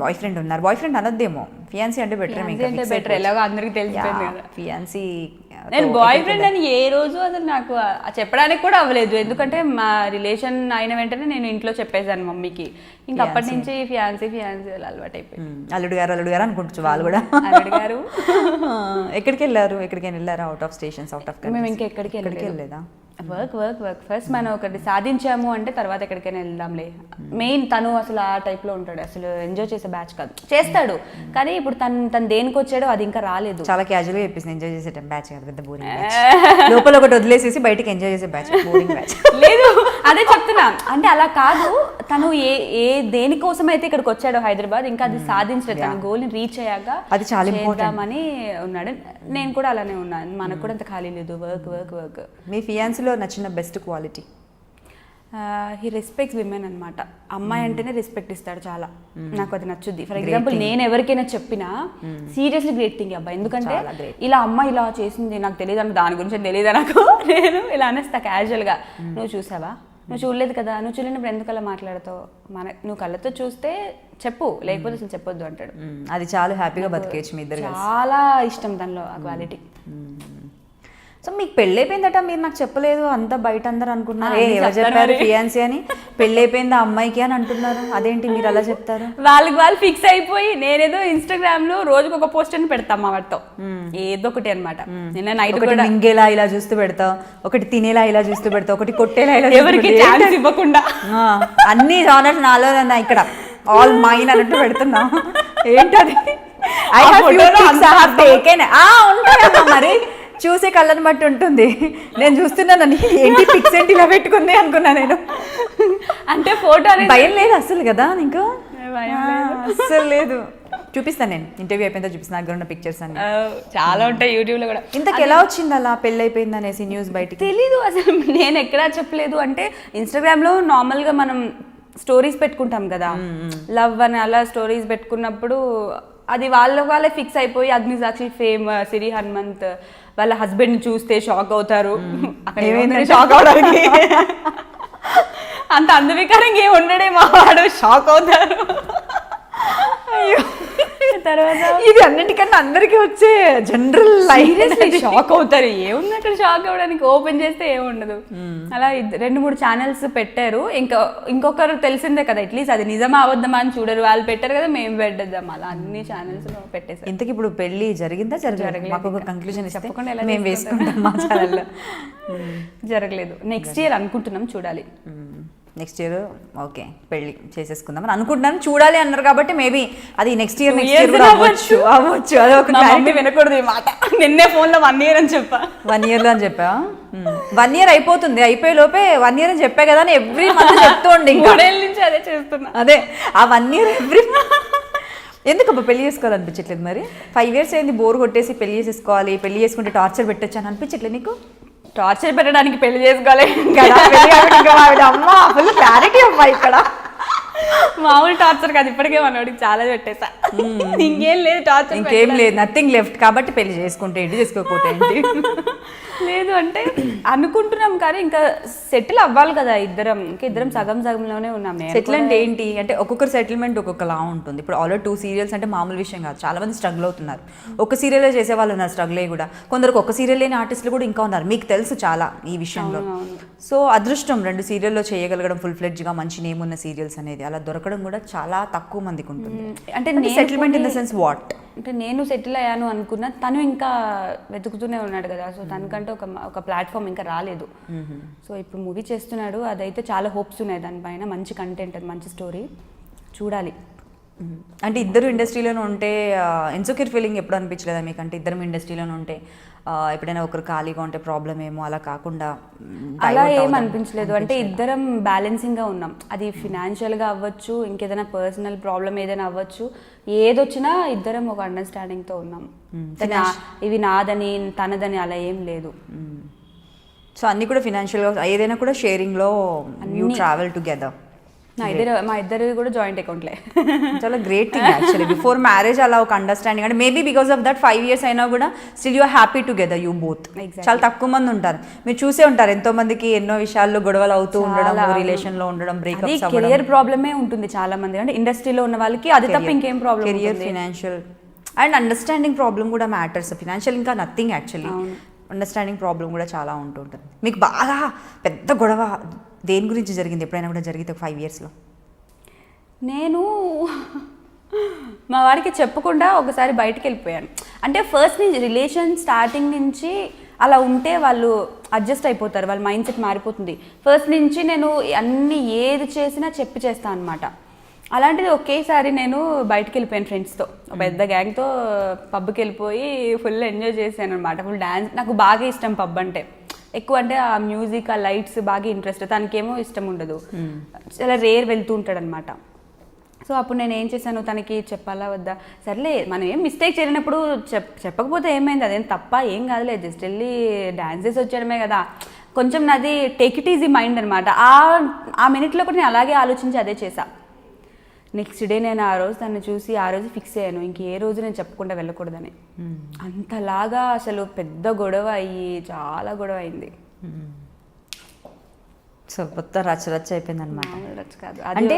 బాయ్ ఫ్రెండ్ ఉన్నారు, బాయ్ ఫ్రెండ్ అనొద్దేమో, ఫియాన్సీ అంటే బెటర్, ఎలాగో అందరికి తెలిసిపోయింది కదా ఫియాన్సీ. నేను బాయ్ ఫ్రెండ్ అని ఏ రోజు అసలు నాకు చెప్పడానికి కూడా అవ్వలేదు. ఎందుకంటే మా రిలేషన్ అయిన వెంటనే నేను ఇంట్లో చెప్పేశాను మమ్మీకి. ఇంకా అప్పటి నుంచి ఫియాన్సీ అలవాటు అయిపోయింది. అల్లుడు గారు అనుకుంటు వాళ్ళు కూడా. అల్లుడు గారు. ఎక్కడికి వెళ్ళారు? ఎక్కడికైనా వెళ్ళారా? Out of stations, out of? మేము ఇంకా ఎక్కడికి వెళ్ళలేదా. వర్క్ ఫస్ట్ మనం ఒకటి సాధించాము అంటే తర్వాత ఎక్కడికైనా వెళ్దాంలే. మెయిన్ తను అసలు ఆ టైప్లో ఉంటాడు, అసలు ఎంజాయ్ చేసే బ్యాచ్ కాదు. చేస్తాడు కానీ ఇప్పుడు తను దేనికి వచ్చాడో అది ఇంకా రాలేదు. చాలా క్యాజువల్గా చెప్పేసి ఎంజాయ్ చేసే బ్యాచ్ కాదు, పెద్ద బోరింగ్ బ్యాచ్. లోపల ఒకటి వదిలేసేసి బయటకి ఎంజాయ్ చేసే బ్యాచ్, బోరింగ్ బ్యాచ్. లేదు అదే చెప్తున్నా, అంటే అలా కాదు. తను ఏ దేనికోసం అయితే ఇక్కడికి వచ్చాడో హైదరాబాద్, ఇంకా అది సాధించలేదు. తన గోల్ని రీచ్ అయ్యాక అది చాలా ఇంపార్టెంట్ అని ఉన్నాడు. నేను కూడా అలానే ఉన్నాను, మనకు కూడా అంత ఖాళీ లేదు. వర్క్. మీ ఫియాన్సీలో నచ్చిన best quality? He respects women అనమాట. అమ్మాయి అంటేనే రెస్పెక్ట్ ఇస్తాడు చాలా, నాకు అది నచ్చుద్ది. ఫర్ ఎగ్జాంపుల్ నేను ఎవరికైనా చెప్పినా సీరియస్లీ గ్రేట్ థింగ్ అబ్బాయి. ఎందుకంటే ఇలా అమ్మాయి ఇలా చేసింది నాకు తెలియదు అంటే దాని గురించి తెలియదా నాకు, నేను ఇలా అనేస్తా క్యాజువల్గా. నువ్వు చూసావా నువ్వు చూడలేదు కదా, నువ్వు చూడలేనప్పుడు ఎందుకు అలా మాట్లాడతావు, నువ్వు కళ్ళతో చూస్తే చెప్పు, లేకపోతే అసలు చెప్పొద్దు అంటాడు. అది చాలా హ్యాపీగా బతికేయచ్చు మీ ఇద్దరు. చాలా ఇష్టం దానిలో ఆ క్వాలిటీ. సో మీకు పెళ్ళైపోయిందట, మీరు నాకు చెప్పలేదు, అంతా బయట అందరు అనుకుంటున్నారు ఎవరు చెప్పారు ఫియాన్సీ అని, పెళ్ళైపోయింది ఆ అమ్మాయికి అని అంటున్నారు, అదేంటి మీరు అలా చెప్తారు? వాళ్ళు ఫిక్స్ అయిపోయి నేనేదో ఇన్స్టాగ్రామ్ లో రోజుకి ఒక పోస్ట్ అని పెడతాం వాటితో, ఏదో ఒకటి అనమాట. నిన్న నైట్ ఒకటి మింగేలా ఇలా చూస్తూ పెడతావు, ఒకటి తినేలా ఇలా చూస్తూ పెడతావు, ఒకటి కొట్టేలా ఇలా ఎవరికి ఛాన్స్ ఇవ్వకుండా అన్ని జానర్స్ నాలో ఇక్కడ ఆల్ మైన్ అన్నట్టు పెడుతున్నా. ఏంటది? ఉంటాయమ్మా మరి, చూసే కళ్ళని బట్టి ఉంటుంది. నేను చూస్తున్నాను ఏంటి పిక్స్ ఏంటి ఇలా పెట్టుకుంది అనుకున్నా నేను. అంటే ఫోటో భయం లేదు అసలు కదా నీకు? అస్సలు లేదు. చూపిస్తాను నేను, ఇంటర్వ్యూ అయిపోయిందో చూపిస్తాను దగ్గర ఉన్న పిక్చర్స్ అన్ని. చాలా ఉంటాయి యూట్యూబ్ లో కూడా. ఇంతకు ఎలా వచ్చింది అలా పెళ్ళి అయిపోయింది అనేసి న్యూస్ బయటికి? తెలీదు అసలు, నేను ఎక్కడా చెప్పలేదు. అంటే ఇన్స్టాగ్రామ్ లో నార్మల్ గా మనం స్టోరీస్ పెట్టుకుంటాం కదా, లవ్ అని అలా స్టోరీస్ పెట్టుకున్నప్పుడు అది వాళ్ళే ఫిక్స్ అయిపోయి అగ్నిసాక్షి ఫేమ్ సిరి హనుమంత్ వాళ్ళ హస్బెండ్ చూస్తే షాక్ అవుతారు. అక్కడ ఏమైంది షాక్ అవడానికి? అంత అందవికారంగా ఏమి ఉండడే మా వాడు, షాక్ అవుతారు. అయ్యో, తర్వాత ఇది అన్నిటికన్నా అందరికీ వచ్చే జనరల్ లైఫ్, షాక్ అవుతారు. ఏమున్నట్టు షాక్ అవ్వడానికి, ఓపెన్ చేస్తే ఏముండదు. అలా 2-3 ఛానల్స్ పెట్టారు. ఇంకొకరు తెలిసిందే కదా, అట్లీస్ట్ అది నిజమా అబద్ధమా అని చూడరు, వాళ్ళు పెట్టారు కదా మేము పెట్టేద్దాం, అలా అన్ని ఛానల్స్ లో పెట్టేసారు. ఇంతకి ఇప్పుడు పెళ్లి జరిగిందా జరగలేదు? మాకు ఒక కంక్లూజన్ చెప్పకుండా ఎలా మేము వేసుకుంటాం మా ఛానల్లో. జరగలేదు. నెక్స్ట్ ఇయర్ అనుకుంటున్నాం, చూడాలి. నెక్స్ట్ ఇయర్ ఓకే పెళ్ళి చేసేసుకుందాం అని అనుకుంటున్నాను. చూడాలి అన్నారు కాబట్టి మేబీ అది నెక్స్ట్ ఇయర్ కూడా అవ్వచ్చు. అదే ఒక క్లారిటీ. వినకూడదు ఈ మాట. నిన్నే ఫోన్ లో 1 year అని చెప్పా. 1 year లో అని చెప్పా. 1 year అయిపోతుంది, అయిపోయే లోపే 1 year అని చెప్పా కదా అని ఎవ్రీ మంత్ చెప్తూ ఉండి, 3 ఏళ్ళ నుంచి అదే చేస్తున్నా. అదే ఆ 1 year ఎవ్రీ ఎందుకు పెళ్లి చేసుకోవాలనిపించట్లేదు మరి? 5 years అయింది, బోర్ కొట్టేసి పెళ్లి చేసేసుకోవాలి, పెళ్లి చేసుకుంటే టార్చర్ పెట్టచ్చు అని అనిపించట్లేదు నీకు? టార్చర్ పెట్టడానికి పెళ్లి చేసుకోవాలి కదా. అమ్మా ఫుల్ క్లారిటీ అమ్మా ఇక్కడ. మామూలు టార్చర్ కాదు, ఇప్పటికే మనోడికి చాలా పెట్టేసా. ఇంకేం లేదు టార్చర్, ఇంకేం లేదు, నథింగ్ లెఫ్ట్. కాబట్టి పెళ్లి చేసుకుంటే ఏంటి, చేసుకోకపోతే ఏంటి? లేదు అంటే అనుకుంటున్నాం కానీ ఇంకా సెటిల్ అవ్వాలి కదా ఇద్దరం. ఇంకా ఇద్దరం సగం సగంలోనే ఉన్నాం. సెటిల్ అంటే ఏంటి అంటే ఒక్కొక్కరు సెటిల్మెంట్ ఒక్కొక్కలా ఉంటుంది. ఇప్పుడు ఆల్రెడీ 2 serials అంటే మామూలు విషయం కాదు, చాలా మంది స్ట్రగుల్ అవుతున్నారు. ఒక సీరియల్ చేసే వాళ్ళు ఉన్నారు స్ట్రగుల్ అయ్యి కూడా, కొందరికి ఒక సీరియల్ లేని ఆర్టిస్టులు కూడా ఇంకా ఉన్నారు, మీకు తెలుసు చాలా ఈ విషయంలో. సో అదృష్టం 2 serialల్లో చేయగలగడం, ఫుల్ ఫ్లెడ్జ్గా మంచి నేమ్ ఉన్న సీరియల్స్ అనేది అలా దొరకడం కూడా చాలా తక్కువ మందికి ఉంటుంది. అంటే settlement in the sense what అంటే నేను సెటిల్ అయ్యాను అనుకున్నా, తను ఇంకా వెతుకుతూనే ఉన్నాడు కదా. సో తనకంటే ఒక ప్లాట్ఫామ్ ఇంకా రాలేదు. సో ఇప్పుడు మూవీ చేస్తున్నాడు, అదైతే చాలా హోప్స్ ఉన్నాయి దానిపైన. మంచి కంటెంట్, అది మంచి స్టోరీ, చూడాలి. అంటే ఇద్దరు ఇండస్ట్రీలోనే ఉంటే ఇన్సెక్యూర్ ఫీలింగ్ ఎప్పుడు అనిపించలేదా మీకు? అంటే ఇద్దరం ఇండస్ట్రీలోనే ఉంటే ఎప్పుడైనా ఒకరు ఖాళీగా ఉంటే ప్రాబ్లం ఏమో అలా కాకుండా అలా ఏం అనిపించలేదు. అంటే ఇద్దరం బ్యాలెన్సింగ్గా ఉన్నాం. అది ఫినాన్షియల్గా అవ్వచ్చు, ఇంకేదైనా పర్సనల్ ప్రాబ్లం ఏదైనా అవ్వచ్చు, ఏదొచ్చినా ఇద్దరం ఒక అండర్స్టాండింగ్తో ఉన్నాం. ఇవి నాదని తనదని అలా ఏం లేదు. సో అన్నీ కూడా ఫినాన్షియల్గా, ఏదైనా కూడా షేరింగ్లో యూ ట్రావెల్ టుగెదర్. మా ఇద్దరు కూడా జాయింట్ అకౌంట్లే. చాలా great thing actually. Before marriage అలా ఒక అండర్స్టాండింగ్, అంటే maybe because of that 5 years అయినా కూడా still you are happy together you both. చాలా తక్కువ మంది ఉంటారు, మీరు చూసే ఉంటారు ఎంతో మందికి ఎన్నో విషయాల్లో గొడవలు అవుతూ ఉండడం, రిలేషన్ లో ఉండడం, బ్రేకప్స్ అవ్వడం. కెరియర్ ప్రాబ్లమే ఉంటుంది చాలా మంది, అంటే ఇండస్ట్రీలో ఉన్న వాళ్ళకి అది తప్ప ఇంకేం problem. Career, financial and understanding problem కూడా మ్యాటర్స్. ఫినాన్షియల్ ఇంకా నథింగ్ యాక్చువల్లీ, అండర్స్టాండింగ్ ప్రాబ్లం కూడా చాలా ఉంటుంటుంది. మీకు బాగా పెద్ద గొడవ దేని గురించి జరిగింది ఎప్పుడైనా కూడా జరిగితే 5 yearsలో? నేను మా వాడికి చెప్పకుండా ఒకసారి బయటికి వెళ్ళిపోయాను. అంటే ఫస్ట్ నుంచి రిలేషన్ స్టార్టింగ్ నుంచి అలా ఉంటే వాళ్ళు అడ్జస్ట్ అయిపోతారు, వాళ్ళ మైండ్ సెట్ మారిపోతుంది. ఫస్ట్ నుంచి నేను అన్ని ఏది చేసినా చేస్తాను అనమాట. అలాంటిది ఒకేసారి నేను బయటకు వెళ్ళిపోయాను ఫ్రెండ్స్తో, పెద్ద గ్యాంగ్తో పబ్కి వెళ్ళిపోయి ఫుల్ ఎంజాయ్ చేశాను అనమాట. ఫుల్ డ్యాన్స్, నాకు బాగా ఇష్టం పబ్ అంటే. ఎక్కువ అంటే ఆ మ్యూజిక్, ఆ లైట్స్ బాగా ఇంట్రెస్ట్, తనకేమో ఇష్టం ఉండదు, చాలా రేర్ వెళ్తూ ఉంటాడు అనమాట. సో అప్పుడు నేను ఏం చేశాను, తనకి చెప్పాలా వద్దా, సర్లే మనం ఏం మిస్టేక్ చేయనప్పుడు చెప్పకపోతే ఏమైంది, అదేం తప్ప ఏం కాదులే, జస్ట్ వెళ్ళి డ్యాన్స్ చేసి వచ్చేయడమే కదా. కొంచెం నాది టేక్ ఇట్ ఈజీ మైండ్ అనమాట. ఆ మినిట్లో కూడా నేను అలాగే ఆలోచించి అదే చేశా. నెక్స్ట్ డే నేను ఆ రోజు తను చూసి ఆ రోజు ఫిక్స్ అయ్యాను, ఇంక ఏ రోజు నేను చెప్పకుండా వెళ్ళకూడదని. అంతలాగా అసలు పెద్ద గొడవ అయ్యి, చాలా గొడవ అయింది. సో మొత్తం రచ్చ అయిపోయింది అనమాట. మామూలు రచ్చ కాదు. అంటే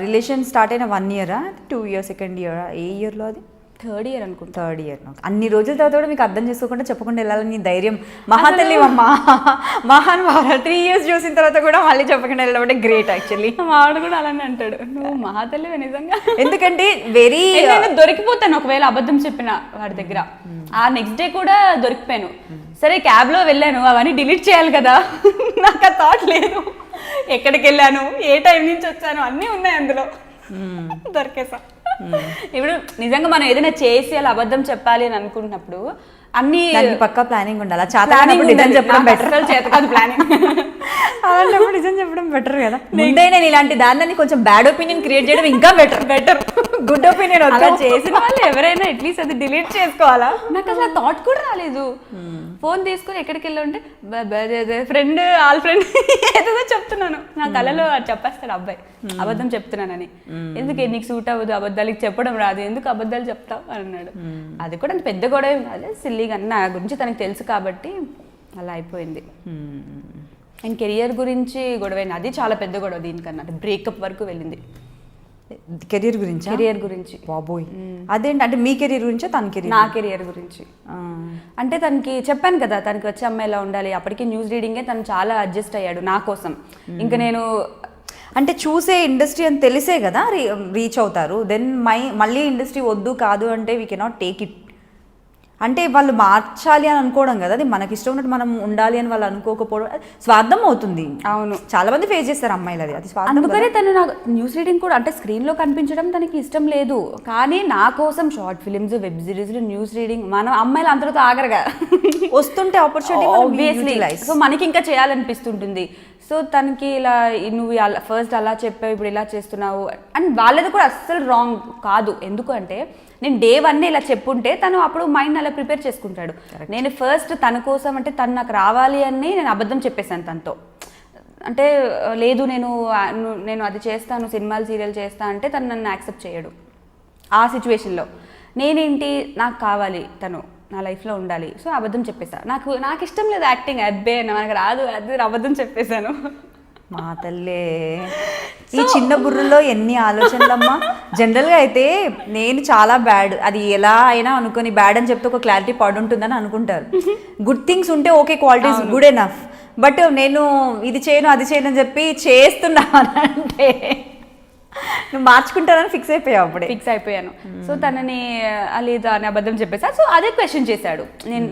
రిలేషన్ స్టార్ట్ అయిన 1 ఇయరా 2 ఇయర్ సెకండ్ ఇయర్ ఏ ఇయర్లో అది? థర్డ్ ఇయర్ అనుకుంటా. Third year. అన్ని రోజుల తర్వాత కూడా మీకు అర్థం చేసుకోకుండా చెప్పకుండా వెళ్ళాలని ధైర్యం మహాతల్లి అమ్మ మహానుభావులు. 3 ఇయర్స్ చూసిన తర్వాత కూడా మళ్ళీ చెప్పకుండా వెళ్ళడం గ్రేట్ యాక్చువల్లీ. మావాడు కూడా అలానే అంటాడు, నువ్వు మహాతల్లి నిజంగా. ఎందుకంటే వెరీ దొరికిపోతాను ఒకవేళ అబద్ధం చెప్పిన వాడి దగ్గర. ఆ నెక్స్ట్ డే కూడా దొరికిపోయాను. సరే క్యాబ్ లో వెళ్ళాను, అవన్నీ డిలీట్ చేయాలి కదా, నాకు ఆ థాట్ లేదు. ఎక్కడికి వెళ్ళాను, ఏ టైం నుంచి వచ్చాను, అన్నీ ఉన్నాయి అందులో. దొరికేసా. ఇప్పుడు నిజంగా మనం ఏదైనా చేసి అలా అబద్ధం చెప్పాలి అని అనుకుంటున్నప్పుడు అన్ని పక్కా ప్లానింగ్ ఉండాలి. నిజం చెప్పడం బెటర్. ప్లానింగ్ అలాంటప్పుడు నిజం చెప్పడం బెటర్ కదా. ముందే నేను ఇలాంటి దాన్ని కొంచెం బ్యాడ్ ఒపీనియన్ క్రియేట్ చేయడం ఇంకా బెటర్. గుడ్ ఒపీనియన్ అలా చేసిన వాళ్ళు ఎవరైనా అట్లీస్ట్ అది డిలీట్ చేసుకోవాలా. నాకు అసలు థాట్ కూడా రాలేదు. ఫోన్ తీసుకుని ఎక్కడికి వెళ్ళాలంటే ఫ్రెండ్ ఆల్ ఫ్రెండ్ ఏదో చెప్తున్నాను, నా కళలో చెప్పేస్తాడు అబ్బాయి అబద్ధం చెప్తున్నానని. ఎందుకు నీకు సూట్ అవ్వదు, అబద్ధాలకి చెప్పడం రాదు, ఎందుకు అబద్ధాలు చెప్తావు అని అన్నాడు. అది కూడా అంత పెద్ద గొడవ కాదు, సిల్లీగా నా గురించి తనకు తెలుసు కాబట్టి అలా అయిపోయింది. అండ్ కెరియర్ గురించి గొడవైంది, అది చాలా పెద్ద గొడవ దీనికన్నా. బ్రేకప్ వరకు వెళ్ళింది. కెరియర్ గురించి బాబోయ్. అదేంటి అంటే మీ కెరియర్ గురించా తన కెరియర్? నా కెరియర్ గురించి. అంటే తనకి చెప్పాను కదా, తనకి వచ్చే అమ్మాయి ఎలా ఉండాలి, అప్పటికి న్యూస్ రీడింగే తను చాలా అడ్జస్ట్ అయ్యాడు నా కోసం. ఇంకా నేను అంటే చూసే ఇండస్ట్రీ అని తెలిసే కదా రీచ్ అవుతారు. దెన్ మళ్ళీ ఇండస్ట్రీ వద్దు కాదు అంటే వీ కెనాట్ టేక్ ఇట్. అంటే వాళ్ళు మార్చాలి అని అనుకోవడం కదా, అది మనకి ఇష్టం ఉన్నట్టు మనం ఉండాలి అని వాళ్ళు అనుకోకపోవడం స్వార్థం అవుతుంది. అవును, చాలా మంది ఫేస్ చేస్తారు అమ్మాయిలు అది స్వార్థం. అందుకనే తను నాకు న్యూస్ రీడింగ్ కూడా అంటే స్క్రీన్లో కనిపించడం తనకి ఇష్టం లేదు. కానీ నా కోసం షార్ట్ ఫిలిమ్స్, వెబ్ సిరీస్లు, న్యూస్ రీడింగ్ మనం అమ్మాయిలు అందరితో ఆగరగా వస్తుంటే ఆపర్చునిటీ. సో మనకి ఇంకా చేయాలనిపిస్తుంటుంది. సో తనకి ఇలా నువ్వు ఫస్ట్ అలా చెప్పావు, ఇప్పుడు ఇలా చేస్తున్నావు అండ్ వాళ్ళది కూడా అస్సలు రాంగ్ కాదు. ఎందుకు అంటే నేను డే 1 ఇలా చెప్పుంటే తను అప్పుడు మైండ్ అలా ప్రిపేర్ చేసుకుంటాడు. నేను ఫస్ట్ తన కోసం అంటే తను నాకు రావాలి అని నేను అబద్ధం చెప్పేశాను తనతో. అంటే లేదు నేను అది చేస్తాను, సినిమాలు సీరియల్ చేస్తా అంటే తను నన్ను యాక్సెప్ట్ చేయడు. ఆ సిచ్యువేషన్లో నేనేంటి, నాకు కావాలి తను నా లైఫ్లో ఉండాలి. సో అబద్ధం చెప్పేసా. నాకు ఇష్టం లేదు యాక్టింగ్, అబ్బే మనకు రాదు, అది అబద్ధం చెప్పేశాను. మా తల్లే, ఈ చిన్న బుర్రలో ఎన్ని ఆలోచనలమ్మా. జనరల్గా అయితే నేను చాలా బ్యాడ్, అది ఎలా అయినా అనుకొని బ్యాడ్ అని చెప్తే ఒక క్లారిటీ పడుంటుందని అనుకుంటారు. గుడ్ థింగ్స్ ఉంటే okay, qualities good enough. But నేను ఇది చేయను అది చేయను అని చెప్పి చేస్తున్నానంటే నువ్వు మార్చుకుంటానని ఫిక్స్ అయిపోయాను. సో తనని లేదా అని అబద్ధం చెప్పేసా. సో అదే క్వశ్చన్ చేశాడు.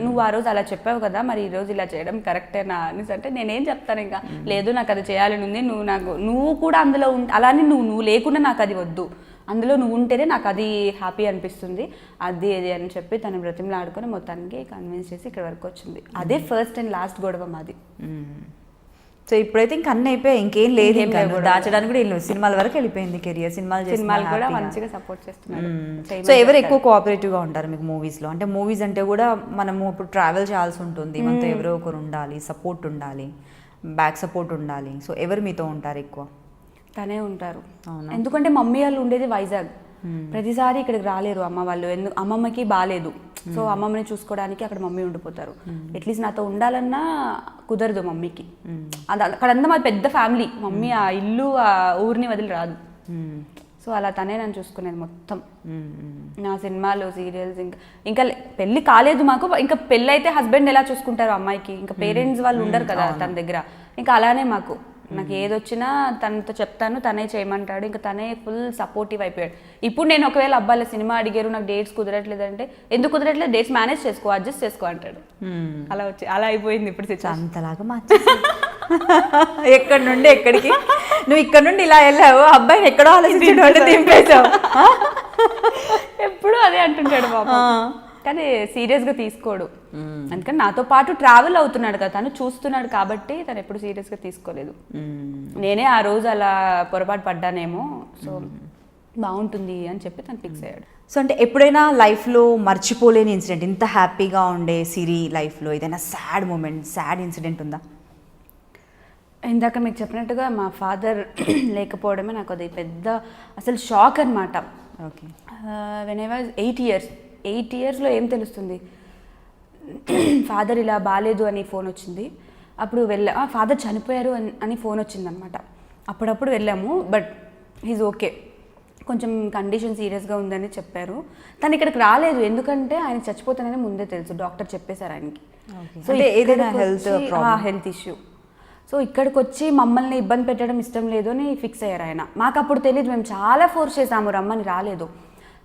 నువ్వు ఆ రోజు అలా చెప్పావు కదా, మరి ఈ రోజు ఇలా చేయడం కరెక్టేనా అనేసి అంటే నేనేం చెప్తాను, ఇంకా లేదు నాకు అది చేయాలని ఉంది, నువ్వు కూడా అందులో అలానే నువ్వు లేకుండా నాకు అది వద్దు, అందులో నువ్వు ఉంటేనే నాకు అది హ్యాపీ అనిపిస్తుంది, అది అని చెప్పి తను బ్రతిమలు ఆడుకొని మొత్తానికి కన్విన్స్ చేసి ఇక్కడ వరకు వచ్చింది. అదే ఫస్ట్ అండ్ లాస్ట్ గొడవ మాది. సో ఇప్పుడైతే ఇంక అన్నీ అయిపోయాయి, ఇంకేం లేదు, దాచడానికి కూడా వెళ్ళి సినిమాల వరకు వెళ్ళిపోయింది కెరియర్. సినిమాలు కూడా మంచిగా సపోర్ట్ చేస్తున్నారు. సో ఎవరు ఎక్కువ కోఆపరేటివ్గా ఉంటారు మీకు మూవీస్లో? అంటే మూవీస్ అంటే కూడా మనము ఇప్పుడు ట్రావెల్ చేయాల్సి ఉంటుంది, మనతో ఎవరో ఒకరు ఉండాలి, సపోర్ట్ ఉండాలి, బ్యాక్ సపోర్ట్ ఉండాలి. సో ఎవరు మీతో ఉంటారు ఎక్కువ? తనే ఉంటారు. ఎందుకంటే మమ్మీ వాళ్ళు ఉండేది వైజాగ్, ప్రతిసారి ఇక్కడికి రాలేరు అమ్మ వాళ్ళు. అమ్మమ్మకి బాగాలేదు, సో అమ్మమ్మని చూసుకోవడానికి అక్కడ మమ్మీ ఉండిపోతారు. అట్లీస్ట్ నాతో ఉండాలన్నా కుదరదు మమ్మీకి. అక్కడంతా మాది పెద్ద ఫ్యామిలీ, మమ్మీ ఆ ఇల్లు ఆ ఊరిని వదిలి రాదు. సో అలా తనే నన్ను చూసుకునేది మొత్తం. నా సినిమాలు, సీరియల్స్, ఇంకా పెళ్లి కాలేదు మాకు. ఇంకా పెళ్ళి అయితే హస్బెండ్ ఎలా చూసుకుంటారు అమ్మాయికి, ఇంకా పేరెంట్స్ వాళ్ళు ఉండరు కదా తన దగ్గర. ఇంకా అలానే మాకు నాకు ఏదొచ్చినా తనతో చెప్తాను, తనే చేయమంటాడు. ఇంకా తనే ఫుల్ సపోర్టివ్ అయిపోయాడు. ఇప్పుడు నేను ఒకవేళ అబ్బాయిల సినిమా అడిగారు, నాకు డేట్స్ కుదరట్లేదు అంటే, ఎందుకు కుదరట్లేదు, డేట్స్ మేనేజ్ చేసుకో, అడ్జస్ట్ చేసుకో అంటాడు. అలా అయిపోయింది ఇప్పుడు. అంతలాగా మార్చేసి ఎక్కడి నుండి ఎక్కడికి, నువ్వు ఇక్కడ నుండి ఇలా వెళ్ళావు, అబ్బాయిని ఎక్కడో ఆలోచించి దింపేశావు. ఎప్పుడు అదే అంటుంటాడు బాబా. కానీ సీరియస్గా తీసుకోడు. అందుకని నాతో పాటు ట్రావెల్ అవుతున్నాడు కదా, తను చూస్తున్నాడు కాబట్టి తను ఎప్పుడు సీరియస్గా తీసుకోలేదు. నేనే ఆ రోజు అలా పొరపాటు పడ్డానేమో, సో బాగుంటుంది అని చెప్పి తను ఫిక్స్ అయ్యాడు. సో అంటే ఎప్పుడైనా లైఫ్లో మర్చిపోలేని ఇన్సిడెంట్, ఇంత హ్యాపీగా ఉండే సిరి లైఫ్లో ఏదైనా సాడ్ మూమెంట్, సాడ్ ఇన్సిడెంట్ ఉందా? ఇందాక మీకు చెప్పినట్టుగా మా ఫాదర్ లేకపోవడమే నాకు అది పెద్ద అసలు షాక్ అనమాట. ఓకే. వెన్ ఐ వాజ్ 8 yearsలో ఏం తెలుస్తుంది, ఫాదర్ ఇలా బాగాలేదు అని ఫోన్ వచ్చింది. అప్పుడు ఫాదర్ చనిపోయారు అని ఫోన్ వచ్చిందనమాట. అప్పుడప్పుడు వెళ్ళాము, బట్ హీజ్ ఓకే, కొంచెం కండిషన్ సీరియస్గా ఉందని చెప్పారు. తను ఇక్కడికి రాలేదు, ఎందుకంటే ఆయన చచ్చిపోతానని ముందే తెలుసు, డాక్టర్ చెప్పేశారు ఆయనకి. సో ఏదైనా హెల్త్ ఇష్యూ. సో ఇక్కడికి వచ్చి మమ్మల్ని ఇబ్బంది పెట్టడం ఇష్టం లేదు అని ఫిక్స్ అయ్యారు ఆయన. మాకు అప్పుడు తెలియదు, మేము చాలా ఫోర్స్ చేసాము, రమ్మని రాలేదు.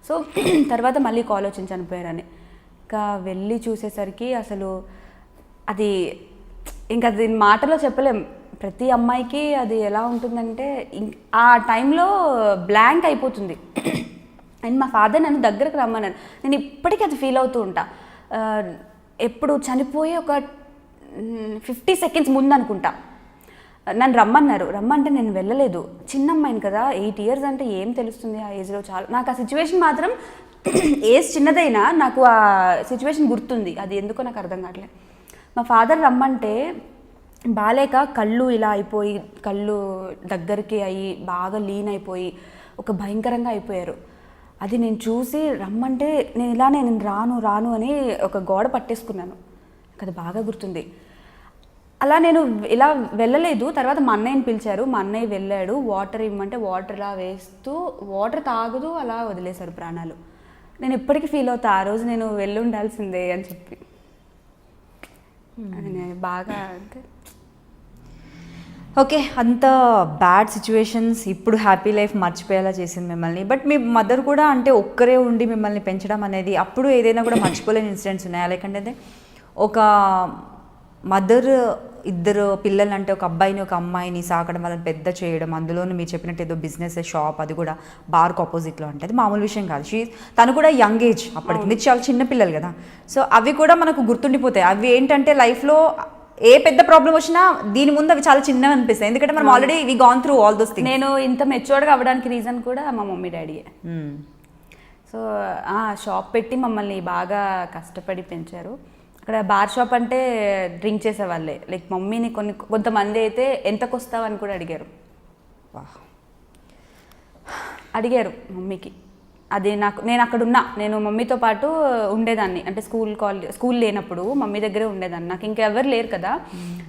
సో తర్వాత మళ్ళీ కాల్ వచ్చింది చనిపోయారని. ఇంకా వెళ్ళి చూసేసరికి అసలు అది ఇంకా దీని మాటలో చెప్పలేం. ప్రతి అమ్మాయికి అది ఎలా ఉంటుందంటే ఆ టైంలో బ్లాంక్ అయిపోతుంది. అండ్ మా ఫాదర్ నన్ను దగ్గరకు రమ్మన్నారు. నేను ఇప్పటికీ అది ఫీల్ అవుతూ ఉంటా. ఎప్పుడు చనిపోయి ఒక 50 seconds ముందు అనుకుంటా నన్ను రమ్మంటే నేను వెళ్ళలేదు. చిన్న అమ్మాయిని కదా, 8 years అంటే ఏం తెలుస్తుంది ఆ ఏజ్లో. చాలా నాకు ఆ సిచ్యువేషన్ మాత్రం ఏజ్ చిన్నదైనా నాకు ఆ సిచ్యువేషన్ గుర్తుంది. అది ఎందుకో నాకు అర్థం కావట్లేదు. మా ఫాదర్ రమ్మంటే బాలేక కళ్ళు ఇలా అయిపోయి, కళ్ళు దగ్గరికి అయ్యి బాగా లీన్ అయిపోయి ఒక భయంకరంగా అయిపోయారు. అది నేను చూసి రమ్మంటే నేను రాను అని ఒక గోడ పట్టేసుకున్నాను. నాకు అది బాగా గుర్తుంది. అలా నేను ఇలా వెళ్ళలేదు. తర్వాత మా అన్నయ్యని పిలిచారు, మా అన్నయ్య వెళ్ళాడు. వాటర్ ఇవ్వమంటే వాటర్ ఇలా వేస్తూ వాటర్ తాగుతూ అలా వదిలేశారు ప్రాణాలు. నేను ఇప్పటికీ ఫీల్ అవుతా, ఆ రోజు నేను వెళ్ళి ఉండాల్సిందే అని చెప్పి. అది నేను బాగా అంటే ఓకే, అంత బ్యాడ్ సిచ్యువేషన్స్ ఇప్పుడు హ్యాపీ లైఫ్ మర్చిపోయేలా చేసింది మిమ్మల్ని. బట్ మీ మదర్ కూడా అంటే ఒక్కరే ఉండి మిమ్మల్ని పెంచడం అనేది అప్పుడు ఏదైనా కూడా మర్చిపోలేని ఇన్సిడెంట్స్ ఉన్నాయా? లేకంటే ఒక మదర్ ఇద్దరు పిల్లలు అంటే ఒక అబ్బాయిని ఒక అమ్మాయిని సాకడం, వాళ్ళని పెద్ద చేయడం, అందులోనూ మీరు చెప్పినట్టు ఏదో బిజినెస్ షాప్, అది కూడా బార్కు ఆపోజిట్లో అంటే అది మామూలు విషయం కాదు. తను కూడా యంగ్ ఏజ్ అప్పటికి, మీరు చాలా చిన్న పిల్లలు కదా. సో అవి కూడా మనకు గుర్తుండిపోతాయి. అవి ఏంటంటే లైఫ్లో ఏ పెద్ద ప్రాబ్లం వచ్చినా దీని ముందు అవి చాలా చిన్నవి అనిపిస్తాయి, ఎందుకంటే మనం already we gone through all those things. నేను ఇంత మెచ్యూర్డ్గా అవ్వడానికి రీజన్ కూడా మా మమ్మీ డాడీయే. సో షాప్ పెట్టి మమ్మల్ని బాగా కష్టపడి పెంచారు. అక్కడ బార్ షాప్ అంటే డ్రింక్ చేసేవాళ్ళే. లైక్ మమ్మీని కొంతమంది అయితే ఎంతకు వస్తావని కూడా అడిగారు మమ్మీకి. అది నేను అక్కడ నేను మమ్మీతో పాటు ఉండేదాన్ని. అంటే స్కూల్ లేనప్పుడు మమ్మీ దగ్గరే ఉండేదాన్ని. నాకు ఇంకెవరు లేరు కదా.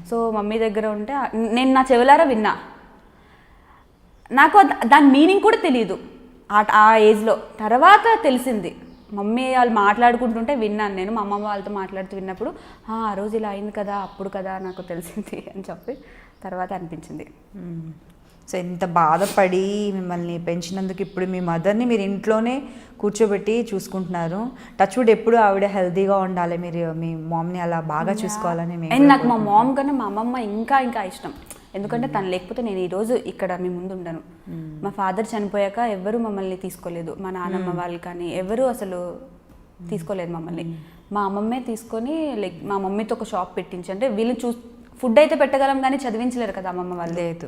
సో మమ్మీ దగ్గర ఉంటే నేను నా చెవులారా విన్నా. నాకు దాని మీనింగ్ కూడా తెలియదు ఆ ఏజ్లో. తర్వాత తెలిసింది, మమ్మీ వాళ్ళు మాట్లాడుకుంటుంటే విన్నాను నేను. మా అమ్మమ్మ వాళ్ళతో మాట్లాడుతూ విన్నప్పుడు ఆ రోజు ఇలా అయింది కదా, అప్పుడు కదా నాకు తెలిసింది అని చెప్పి తర్వాత అనిపించింది. సో ఎంత బాధపడి మిమ్మల్ని పెంచినందుకు ఇప్పుడు మీ మదర్ని మీరు ఇంట్లోనే కూర్చోబెట్టి చూసుకుంటున్నారు. టచ్ వుడ్ ఎప్పుడు ఆవిడ హెల్తీగా ఉండాలి, మీరు మీ మామ్ని అలా బాగా చూసుకోవాలని. నాకు మా మామ్ కన్నా మా అమ్మమ్మ ఇంకా ఇష్టం. ఎందుకంటే తను లేకపోతే నేను ఈరోజు ఇక్కడ మీ ముందు ఉండను. మా ఫాదర్ చనిపోయాక ఎవరు మమ్మల్ని తీసుకోలేదు, మా నాన్నమ్మ వాళ్ళు కానీ ఎవరు అసలు తీసుకోలేదు మమ్మల్ని. మా అమ్మమ్మే తీసుకొని లైక్ మా మమ్మీతో ఒక షాప్ పెట్టించి, అంటే వీళ్ళు ఫుడ్ అయితే పెట్టగలం కానీ చదివించలేరు కదా అమ్మమ్మ వాళ్ళు. లేదు.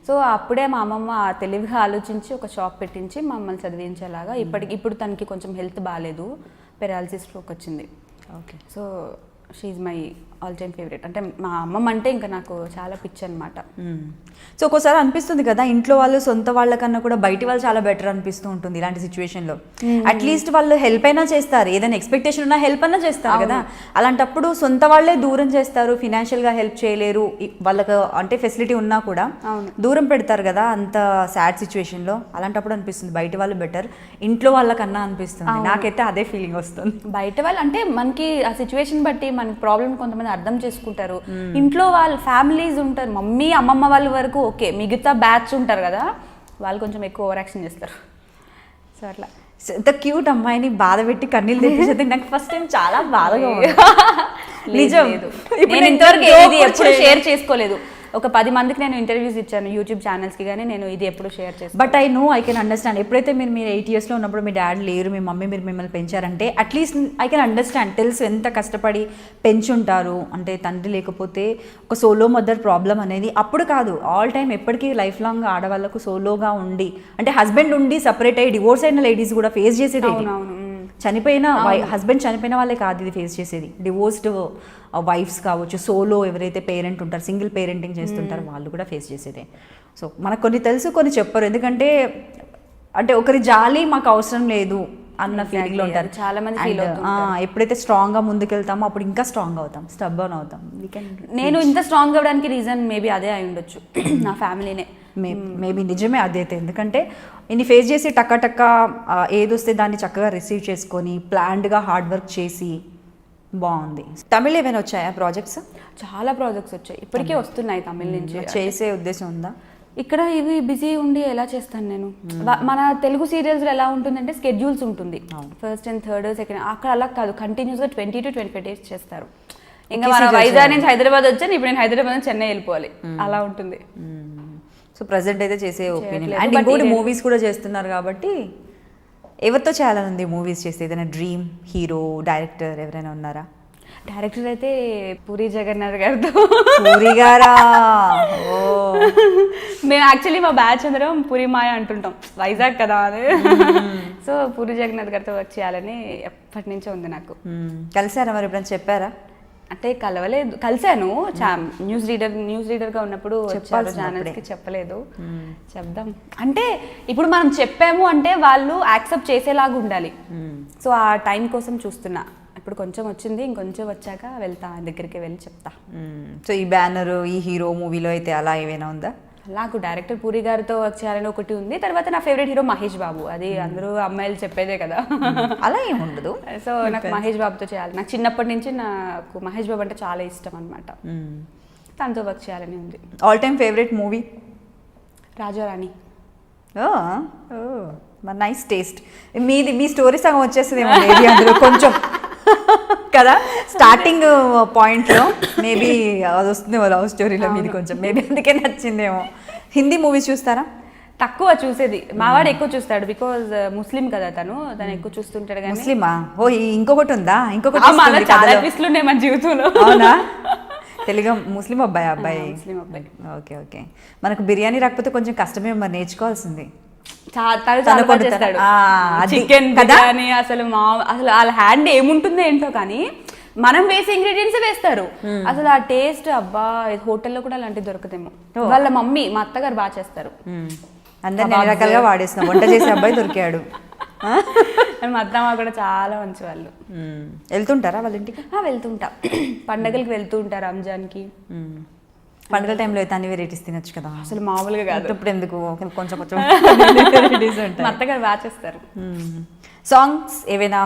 సో అప్పుడే మా అమ్మమ్మ తెలివిగా ఆలోచించి ఒక షాప్ పెట్టించి మమ్మల్ని చదివించేలాగా. ఇప్పుడు తనకి కొంచెం హెల్త్ బాగాలేదు, పెరాలసిస్ స్ట్రోక్ వచ్చింది. Okay. So she's my all time favourite. అంటే మా అమ్మమ్మ అంటే ఇంకా నాకు చాలా పిచ్చి అనమాట. సో ఒక్కోసారి అనిపిస్తుంది కదా, ఇంట్లో వాళ్ళు సొంత వాళ్ళకన్నా కూడా బయటి వాళ్ళు చాలా బెటర్ అనిపిస్తూ ఉంటుంది ఇలాంటి సిచ్యువేషన్లో. అట్లీస్ట్ వాళ్ళు హెల్ప్ అయినా చేస్తారు, ఏదైనా ఎక్స్పెక్టేషన్ ఉన్నా హెల్ప్ అయినా చేస్తారు కదా. అలాంటప్పుడు సొంత వాళ్ళే దూరం చేస్తారు, ఫినాన్షియల్గా హెల్ప్ చేయలేరు, వాళ్ళకు అంటే ఫెసిలిటీ ఉన్నా కూడా దూరం పెడతారు కదా అంత సాడ్ సిచ్యువేషన్లో. అలాంటప్పుడు అనిపిస్తుంది బయట వాళ్ళు బెటర్ ఇంట్లో వాళ్ళకన్నా అనిపిస్తుంది. నాకైతే అదే ఫీలింగ్ వస్తుంది. బయట వాళ్ళు అంటే మనకి ఆ సిచ్యువేషన్ బట్టి మనకి ప్రాబ్లం కొంతమంది అర్థం చేసుకుంటారు. ఇంట్లో వాళ్ళ ఫ్యామిలీస్ ఉంటారు, మమ్మీ అమ్మమ్మ వాళ్ళ వరకు ఓకే, మిగతా బ్యాచ్ ఉంటారు కదా, వాళ్ళు కొంచెం ఎక్కువ ఓవర్ యాక్షన్ చేస్తారు. సో అట్లా ఎంత క్యూట్ అమ్మాయిని బాధ పెట్టి కన్నీళ్ళు తెప్పించేది నాకు ఫస్ట్ టైం చాలా బాధగా ఉంది. నిజం, నేను ఇంతవరకు ఇది ఎప్పుడు షేర్ చేసుకోలేదు. ఒక 10 మందికి నేను ఇంటర్వ్యూస్ ఇచ్చాను యూట్యూబ్ ఛానల్స్కి, కానీ నేను ఇది ఎప్పుడు షేర్ చేస్తాను. But I can understand. ఎప్పుడైతే మీరు 8 yearsలో ఉన్నప్పుడు మీ డాడీ లేరు, మీ మమ్మీ మీరు మిమ్మల్ని పెంచారంటే అట్లీస్ట్ ఐ కెన్ అండర్స్టాండ్. తెలుసు ఎంత కష్టపడి పెంచుంటారు. అంటే తండ్రి లేకపోతే ఒక సోలో మదర్ ప్రాబ్లం అనేది అప్పుడు కాదు, ఆల్ టైమ్ ఎప్పటికీ లైఫ్ లాంగ్ ఆడవాళ్ళకు సోలోగా ఉండి, అంటే హస్బెండ్ ఉండి సపరేట్ అయ్యి డివోర్స్ అయిన లేడీస్ కూడా ఫేస్ చేసేది. చనిపోయిన హస్బెండ్ చనిపోయిన వాళ్ళే కాదు ఇది ఫేస్ చేసేది, డివోర్స్డ్ వైఫ్స్ కావచ్చు, సోలో ఎవరైతే పేరెంట్ ఉంటారు, సింగిల్ పేరెంటింగ్ చేస్తుంటారు, వాళ్ళు కూడా ఫేస్ చేసేదే. సో మనకు కొన్ని తెలుసు, కొన్ని చెప్పరు. ఎందుకంటే అంటే ఒకరి జాలి మాకు అవసరం లేదు, అన్న ఫీలింగ్లో ఉంటారు. చాలా మంది ఫీల్ And, ఎప్పుడైతే స్ట్రాంగ్గా ముందుకెళ్తామో అప్పుడు ఇంకా స్ట్రాంగ్ అవుతాం, స్టబ్బర్న్ అవుతాం. నేను ఇంత స్ట్రాంగ్ అవ్వడానికి రీజన్ మేబీ అదే అయి ఉండొచ్చు. నా ఫ్యామిలీనే మేబీ నిజమే అదైతే. ఎందుకంటే ఇన్ని ఫేస్ చేసి టక్క ఏదొస్తే దాన్ని చక్కగా రిసీవ్ చేసుకొని ప్లాన్డ్గా హార్డ్ వర్క్ చేసి బాగుంది. తమిళ్ ఏమైనా వచ్చాయా ప్రాజెక్ట్స్? చాలా ప్రాజెక్ట్స్ వచ్చాయి, ఇప్పటికే వస్తున్నాయి తమిళ నుంచి. చేసే ఉద్దేశం ఉందా? ఇక్కడ ఇవి బిజీ ఉండి ఎలా చేస్తాను నేను. మన తెలుగు సీరియల్స్లో ఎలా ఉంటుందంటే స్కెడ్యూల్స్ ఉంటుంది, ఫస్ట్ అండ్ థర్డ్ సెకండ్. అక్కడ అలా కాదు, కంటిన్యూస్గా 20 to 25 days చేస్తారు. ఇంకా మన వైజాగ్ నుంచి హైదరాబాద్ వచ్చాను, ఇప్పుడు నేను హైదరాబాద్ నుంచి చెన్నై వెళ్ళిపోవాలి, అలా ఉంటుంది. సో ప్రజెంట్ అయితే చేసే ఒపీనియన్. అండ్ ఇంకోటి మూవీస్ కూడా చేస్తున్నారు కాబట్టి ఎవరితో చేయాలని ఉంది మూవీస్ చేస్తే? ఏదైనా డ్రీమ్ హీరో, డైరెక్టర్ ఎవరైనా ఉన్నారా? డైరెక్టర్ అయితే పూరి జగన్నాథ్ గారితో. పూరి గారా? ఓ, మేము యాక్చువల్లీ మా బ్యాచ్ అందరం పూరి మాయ అంటుంటాం, వైజాగ్ కదా అది. సో పూరి జగన్నాథ్ గారితో వర్క్ చేయాలని ఎప్పటి నుంచో ఉంది నాకు. కలిసారా మరి? ఎప్పుడైనా చెప్పారా? అంటే కలవలేదు, కలిశాను. న్యూస్ రీడర్గా ఉన్నప్పుడు వచ్చారు ఛానల్స్కి, చెప్పలేదు. చెప్దాం అంటే ఇప్పుడు మనం చెప్పాము అంటే వాళ్ళు యాక్సెప్ట్ చేసేలాగా ఉండాలి. సో ఆ టైం కోసం చూస్తున్నా. ఇప్పుడు కొంచెం వచ్చింది, ఇంకొంచెం వచ్చాక వెళ్తా, దగ్గరికి వెళ్ళి చెప్తా. సో ఈ బ్యానర్, ఈ హీరో మూవీలో అయితే అలా ఏమైనా ఉందా? నాకు డైరెక్టర్ పూరి గారితో వర్క్ చేయాలని ఒకటి ఉంది. తర్వాత నా ఫేవరెట్ హీరో మహేష్ బాబు, అది అందరూ అమ్మాయిలు చెప్పేదే కదా. అలా ఏముండదు. సో నాకు మహేష్ బాబుతో చేయాలి. నాకు చిన్నప్పటి నుంచి నాకు మహేష్ బాబు అంటే చాలా ఇష్టం అనమాట. తనతో వర్క్ చేయాలని ఉంది. All time favourite movie? Raja Rani. మరి నైస్ టేస్ట్. మీ స్టోరీ సగం వచ్చేస్తుందేమో మేబీ అందులో కొంచెం కదా, స్టార్టింగ్ పాయింట్లో మేబీ అది వస్తుందేమో లవ్ స్టోరీలో మీది కొంచెం, మేబీ అందుకే నచ్చిందేమో. హిందీ మూవీస్ చూస్తారా? తక్కువ చూసేది, మావాడు ఎక్కువ చూస్తాడు, బికాజ్ ముస్లిం కదా తను ఎక్కువ చూస్తుంటాడు. కానీ ముస్లిమా? ఓ, ఇంకొకటి ఉందా? ఇంకొకటి చాలా ట్విస్ట్లు ఉన్నాయి మన జీవితంలో. అవునా? తెలుగు ముస్లిం అబ్బాయి. ముస్లిం అబ్బాయి. Okay okay. మనకు బిర్యానీ రాకపోతే కొంచెం కష్టమే మరి, నేర్చుకోవాల్సింది. చికెన్ బిర్యానీ అసలు వాళ్ళ హ్యాండ్ ఏముంటుందో ఏంటో, కానీ మనం వేసే ఇంగ్రీడియంట్స్ వేస్తారు. అసలు ఆ టేస్ట్, అబ్బా, హోటల్లో కూడా అలాంటివి దొరకదేమో. వాళ్ళ మమ్మీ, మా అత్తగారు బాగా చేస్తారు. అందరిని అన్ని రకాలుగా వాడేస్తున్నాం, వంట చేసే అబ్బాయి దొరికాడు. మా అత్తమ్మ కూడా చాలా మంచి వాళ్ళు. వెళ్తుంటారా వాళ్ళ ఇంటికి? వెళ్తుంటా, పండగలకి వెళ్తూ ఉంటారు, రంజాన్కి. పండుగల టైంలో అయితే అన్ని వెరైటీస్ తినొచ్చు కదా. అసలు మామూలుగా కాదు. ఇప్పుడు ఎందుకు, కొంచెం మా అత్తగారు బాగా చేస్తారు. సాంగ్స్ ఏవైనా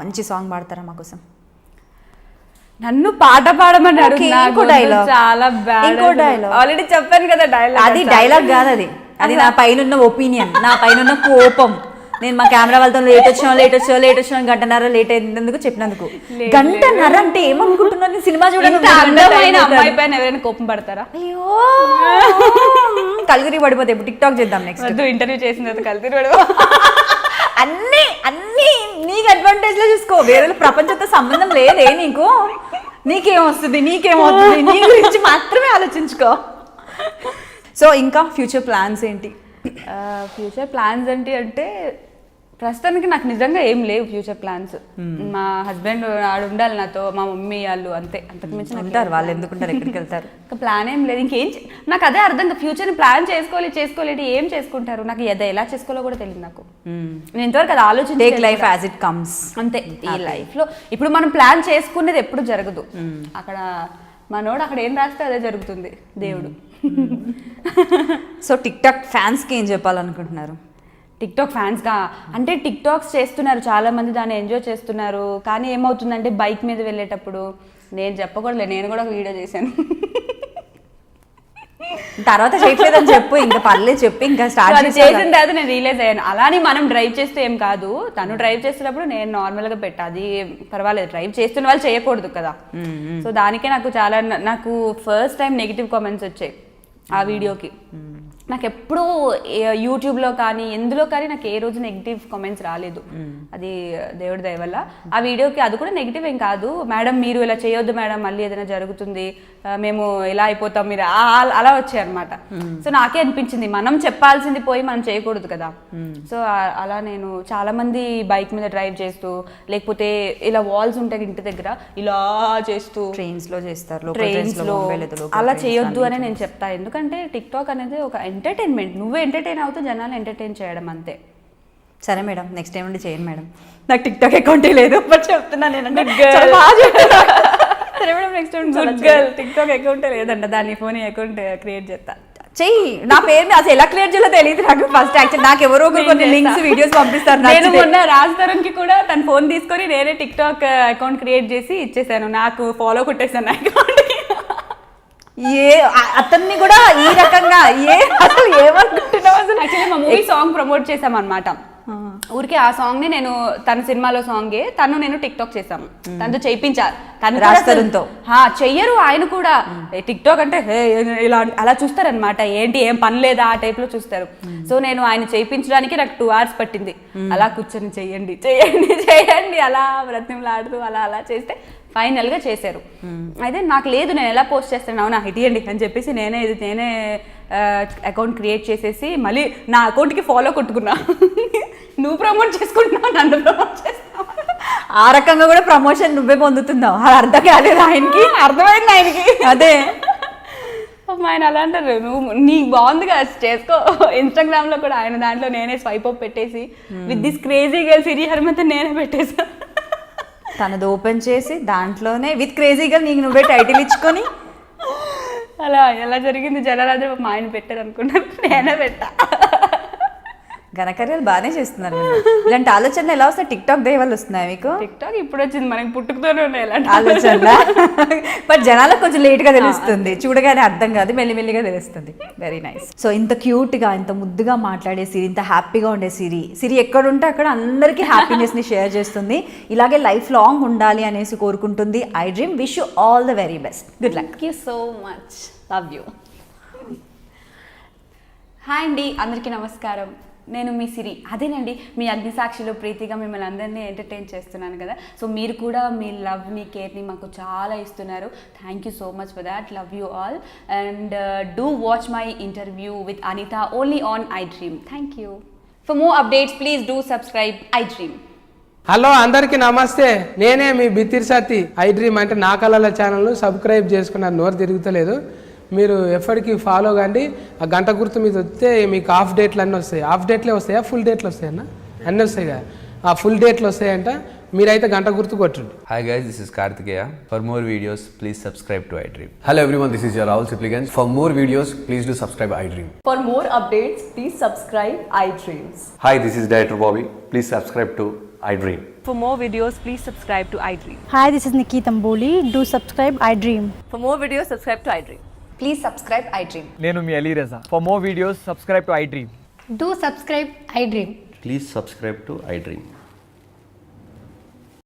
మంచి సాంగ్ పాడతారా మా కోసం? నన్ను పాట పాడమని డైలాగ్, చాలా ఆల్రెడీ చెప్పాను కదా డైలాగ్. అది డైలాగ్ కాదు, అది నా పైన ఒపీనియన్, నా పైన కోపం. నేను మా కెమెరా వాళ్ళతో లేట్ వచ్చిన గంటన్నర లేట్ అయినందుకు చెప్పినందుకు. గంటన్నర అంటే ఏమనుకుంటున్నాను? సినిమా చూడండి. అమ్మాయి పైన ఎవరైనా కోపం పడతారా? అయ్యో, కలిగిరి పడిపోతే. ఇప్పుడు టిక్ టాక్ చేద్దాం నెక్స్ట్. ఇంటర్వ్యూ చేసిన తర్వాత కలిగిరి పడిపో. అన్ని నీకు అడ్వాంటేజ్ లో చూసుకో, వేరే ప్రపంచంతో సంబంధం లేదే నీకు. నీకేమొస్తుంది, నీ గురించి మాత్రమే ఆలోచించుకో. సో ఇంకా ఫ్యూచర్ ప్లాన్స్ ఏంటి? ఫ్యూచర్ ప్లాన్స్ అంటే ప్రస్తుతానికి నాకు నిజంగా ఏం లేవు ఫ్యూచర్ ప్లాన్స్. మా హస్బెండ్ ఆడు ఉండాలి నాతో, మా మమ్మీ వాళ్ళు, అంతే. అంతకు మించి ఉంటారు వాళ్ళు, ఎందుకుంటారు, ఎక్కడికి వెళ్తారు. ఇంకా ప్లాన్ ఏం లేదు. ఇంకేం నాకు అదే అర్థం కాదు, ఫ్యూచర్ని ప్లాన్ చేసుకోవాలి ఏం చేసుకుంటారు, నాకు ఎలా చేసుకోవాలో కూడా తెలియదు నాకు. నేను ఇంతవరకు అది ఆలోచించి లైఫ్ యాజ్ ఇట్ కమ్స్ అంతే. ఈ లైఫ్లో ఇప్పుడు మనం ప్లాన్ చేసుకునేది ఎప్పుడు జరగదు. అక్కడ మనోడు అక్కడ ఏం రాస్తే అదే జరుగుతుంది, దేవుడు. సో టిక్ టాక్ ఫ్యాన్స్కి ఏం చెప్పాలనుకుంటున్నారు? టిక్ టాక్ ఫ్యాన్స్గా అంటే టిక్ టాక్స్ చేస్తున్నారు చాలా మంది, దాన్ని ఎంజాయ్ చేస్తున్నారు. కానీ ఏమవుతుందంటే బైక్ మీద వెళ్ళేటప్పుడు, నేను చెప్పకూడదు, నేను కూడా ఒక వీడియో చేశాను. తర్వాత చేయట్లేదని చెప్పు, ఇంకా పర్లేదు చెప్పి, ఇంకా స్టార్ట్ చేసిన తర్వాత నేను రియలైజ్ అయ్యాను. అలానే మనం డ్రైవ్ చేస్తే ఏం కాదు, తను డ్రైవ్ చేస్తున్నప్పుడు నేను నార్మల్గా పెట్టా, అది పర్వాలేదు. డ్రైవ్ చేస్తున్న వాళ్ళు చేయకూడదు కదా. సో దానికే నాకు ఫస్ట్ టైం నెగిటివ్ కామెంట్స్ వచ్చాయి ఆ వీడియోకి. నాకు ఎప్పుడూ యూట్యూబ్లో కానీ ఎందులో కానీ నాకు ఏ రోజు నెగిటివ్ కామెంట్స్ రాలేదు. అది దేవుడి దయ వల్ల. ఆ వీడియోకి అది కూడా నెగిటివ్ ఏం కాదు, మేడం మీరు ఇలా చేయొద్దు మేడం, మళ్ళీ ఏదైనా జరుగుతుంది, మేము ఇలా అయిపోతాం, మీరు అలా వచ్చాయి అనమాట. సో నాకే అనిపించింది మనం చెప్పాల్సింది పోయి మనం చేయకూడదు కదా. సో అలా నేను చాలా మంది బైక్ మీద డ్రైవ్ చేస్తూ, లేకపోతే ఇలా వాల్స్ ఉంటాయి ఇంటి దగ్గర, ఇలా చేస్తూ ట్రైన్స్లో చేస్తారు, ట్రైన్స్లో అలా చేయొద్దు అని నేను చెప్తా. ఎందుకంటే టిక్ టాక్ అనేది ఒక ఎంటర్టైన్మెంట్, నువ్వే ఎంటర్టైన్ అవుతూ జనాలు ఎంటర్టైన్ చేయడం అంతే. సరే మేడం, నెక్స్ట్ టైం నుండి చేయండి మేడం. నాకు టిక్టాక్ అకౌంటే లేదు, బట్ చెప్తున్నాను నేను. సరే madam, next time good girl. TikTok అకౌంటే లేదంట, దాన్ని ఫోన్ అకౌంట్ క్రియేట్ చేస్తా. చెయ్యి. నా పేరు అసలు ఎలా క్లియర్ చేయాలో తెలియదు నాకు. ఫస్ట్ యాక్చువల్ నాకు ఎవరో ఒకరు కొన్ని లింక్స్ వీడియోస్ పంపిస్తారు. నేను మొన్న రాజ్ తరుణ్కి కూడా తన ఫోన్ తీసుకొని నేనే టిక్టాక్ అకౌంట్ క్రియేట్ చేసి ఇచ్చేసాను. నాకు ఫాలో కొట్టేసాను అకౌంట్. అతన్ని కూడా ఈ రకంగా అసలు ఏమనుకుంటున్నావు అసలు? యాక్చువల్లీ మా మూవీ సాంగ్ ప్రమోట్ చేసాం అనమాట. ఊరికే ఆ సాంగ్ ని నేను తన సినిమాలో సాంగే నేను టిక్టాక్ చేసాము. తనతో చేయించా. రాస్తరుతో చెయ్యరు ఆయన కూడా. టిక్టాక్ అంటే ఇలా అలా చూస్తారనమాట. ఏంటి ఏం పని లేదా ఆ టైప్ లో చూస్తారు. సో నేను ఆయన చేయించడానికి నాకు 2 hours పట్టింది. అలా కూర్చొని చెయ్యండి చెయ్యండి చెయ్యండి అలా బ్రతిమలాడుతూ అలా చేస్తే ఫైనల్ గా చేశారు. అయితే నాకు లేదు, నేను ఎలా పోస్ట్ చేస్తాను, అవునా ఇటీయండి అని చెప్పేసి నేనే అకౌంట్ క్రియేట్ చేసేసి మళ్ళీ నా అకౌంట్కి ఫాలో కొట్టుకున్నా. నువ్వు ప్రమోట్ చేసుకుంటున్నావు, నన్ను ప్రమోట్ చేస్తావు. ఆ రకంగా కూడా ప్రమోషన్ నువ్వే పొందుతున్నావు. అది అర్థం కాలేదు ఆయనకి. అర్థమైంది ఆయనకి. అదే ఆయన అలా అంటారు, నువ్వు నీకు బాగుందిగా చేసుకో. ఇన్స్టాగ్రామ్ లో కూడా ఆయన దాంట్లో నేనే స్వైప్ అప్ పెట్టేసి విత్ దిస్ క్రేజీ గర్ల్ సిరి హర్మత్ నేనే పెట్టేసా. తనది ఓపెన్ చేసి దాంట్లోనే విత్ క్రేజీ గర్ల్ నీకు నువ్వే టైటిల్ ఇచ్చుకొని అలా ఎలా జరిగింది. జనరాజు మా ఆయన పెట్టారు అనుకున్నారు, నేనే పెట్టా. ఘనకార్యాలు బాగానే చేస్తున్నారు. ఇలాంటి ఆలోచనలు ఎలా వస్తాయి? టిక్టాక్ దయ వస్తున్నాయి మీకు? టిక్టాక్ ఇప్పుడు వచ్చింది, మనకి పుట్టుకతోనే ఉన్నాయి ఇలాంటి ఆలోచన. బట్ జనాలకు కొంచెం లేట్ గా తెలుస్తుంది, చూడగానే అర్థం కాదు, మెల్లిమెల్లిగా తెలుస్తుంది. Very nice. సో ఇంత క్యూట్ గా, ఇంత ముద్దుగా మాట్లాడే సిరి, ఇంత హ్యాపీగా ఉండే సిరి ఎక్కడుంటే అక్కడ అందరికీ హ్యాపీనెస్ ని షేర్ చేస్తుంది. ఇలాగే లైఫ్ లాంగ్ ఉండాలి అనేసి కోరుకుంటుంది. I dream. Wish you all the very best. Good luck. Thank you so much. Love you. Hi అండి, అందరికీ నమస్కారం. నేను మీ సిరి. అదేనండి, మీ అగ్నిసాక్షిలో ప్రీతిగా మిమ్మల్ని అందరినీ ఎంటర్టైన్ చేస్తున్నాను కదా. సో మీరు కూడా మీ లవ్ని, కేర్ని మాకు చాలా ఇస్తున్నారు. Thank you so much for that. Love you all and do watch my interview with Anitha only on I dream. Thank you. For more updates please do subscribe I dream. Hello అందరికీ నమస్తే. నేనే మీ బిత్తిరి సత్తి. ఐ డ్రీమ్ అంటే నా కళల ఛానల్ను subscribe చేసుకున్నారు. నోరు తిరుగుతలేదు. మీరు ఎప్పటికీ ఫాలో కండి. ఆ గంట గుర్తు మీద వస్తే మీకు హాఫ్ డేట్లు అన్నీ వస్తాయి. హాఫ్ డేట్లే వస్తాయా, ఫుల్ డేట్లు వస్తాయన్న? అన్నీ వస్తాయి కదా. ఆ ఫుల్ డేట్లు వస్తాయంట. మీరైతే గంట గుర్తు కొట్టండి. Hi guys, this is Kartikeya. For more videos, please subscribe to iDream. Hello everyone, this is your Rahul Sipligans. For more videos, please do subscribe iDream. For more updates, please subscribe iDreams. Hi, this is Director Bobby. Please subscribe to iDream. For more videos, please subscribe to iDream. Hi, this is Nikki Tamboli. Do subscribe iDream. For more videos, subscribe to iDream. Please subscribe I dream. నేను మీ Ali Raza. For more videos subscribe to iDream. Do subscribe iDream. Please subscribe to iDream.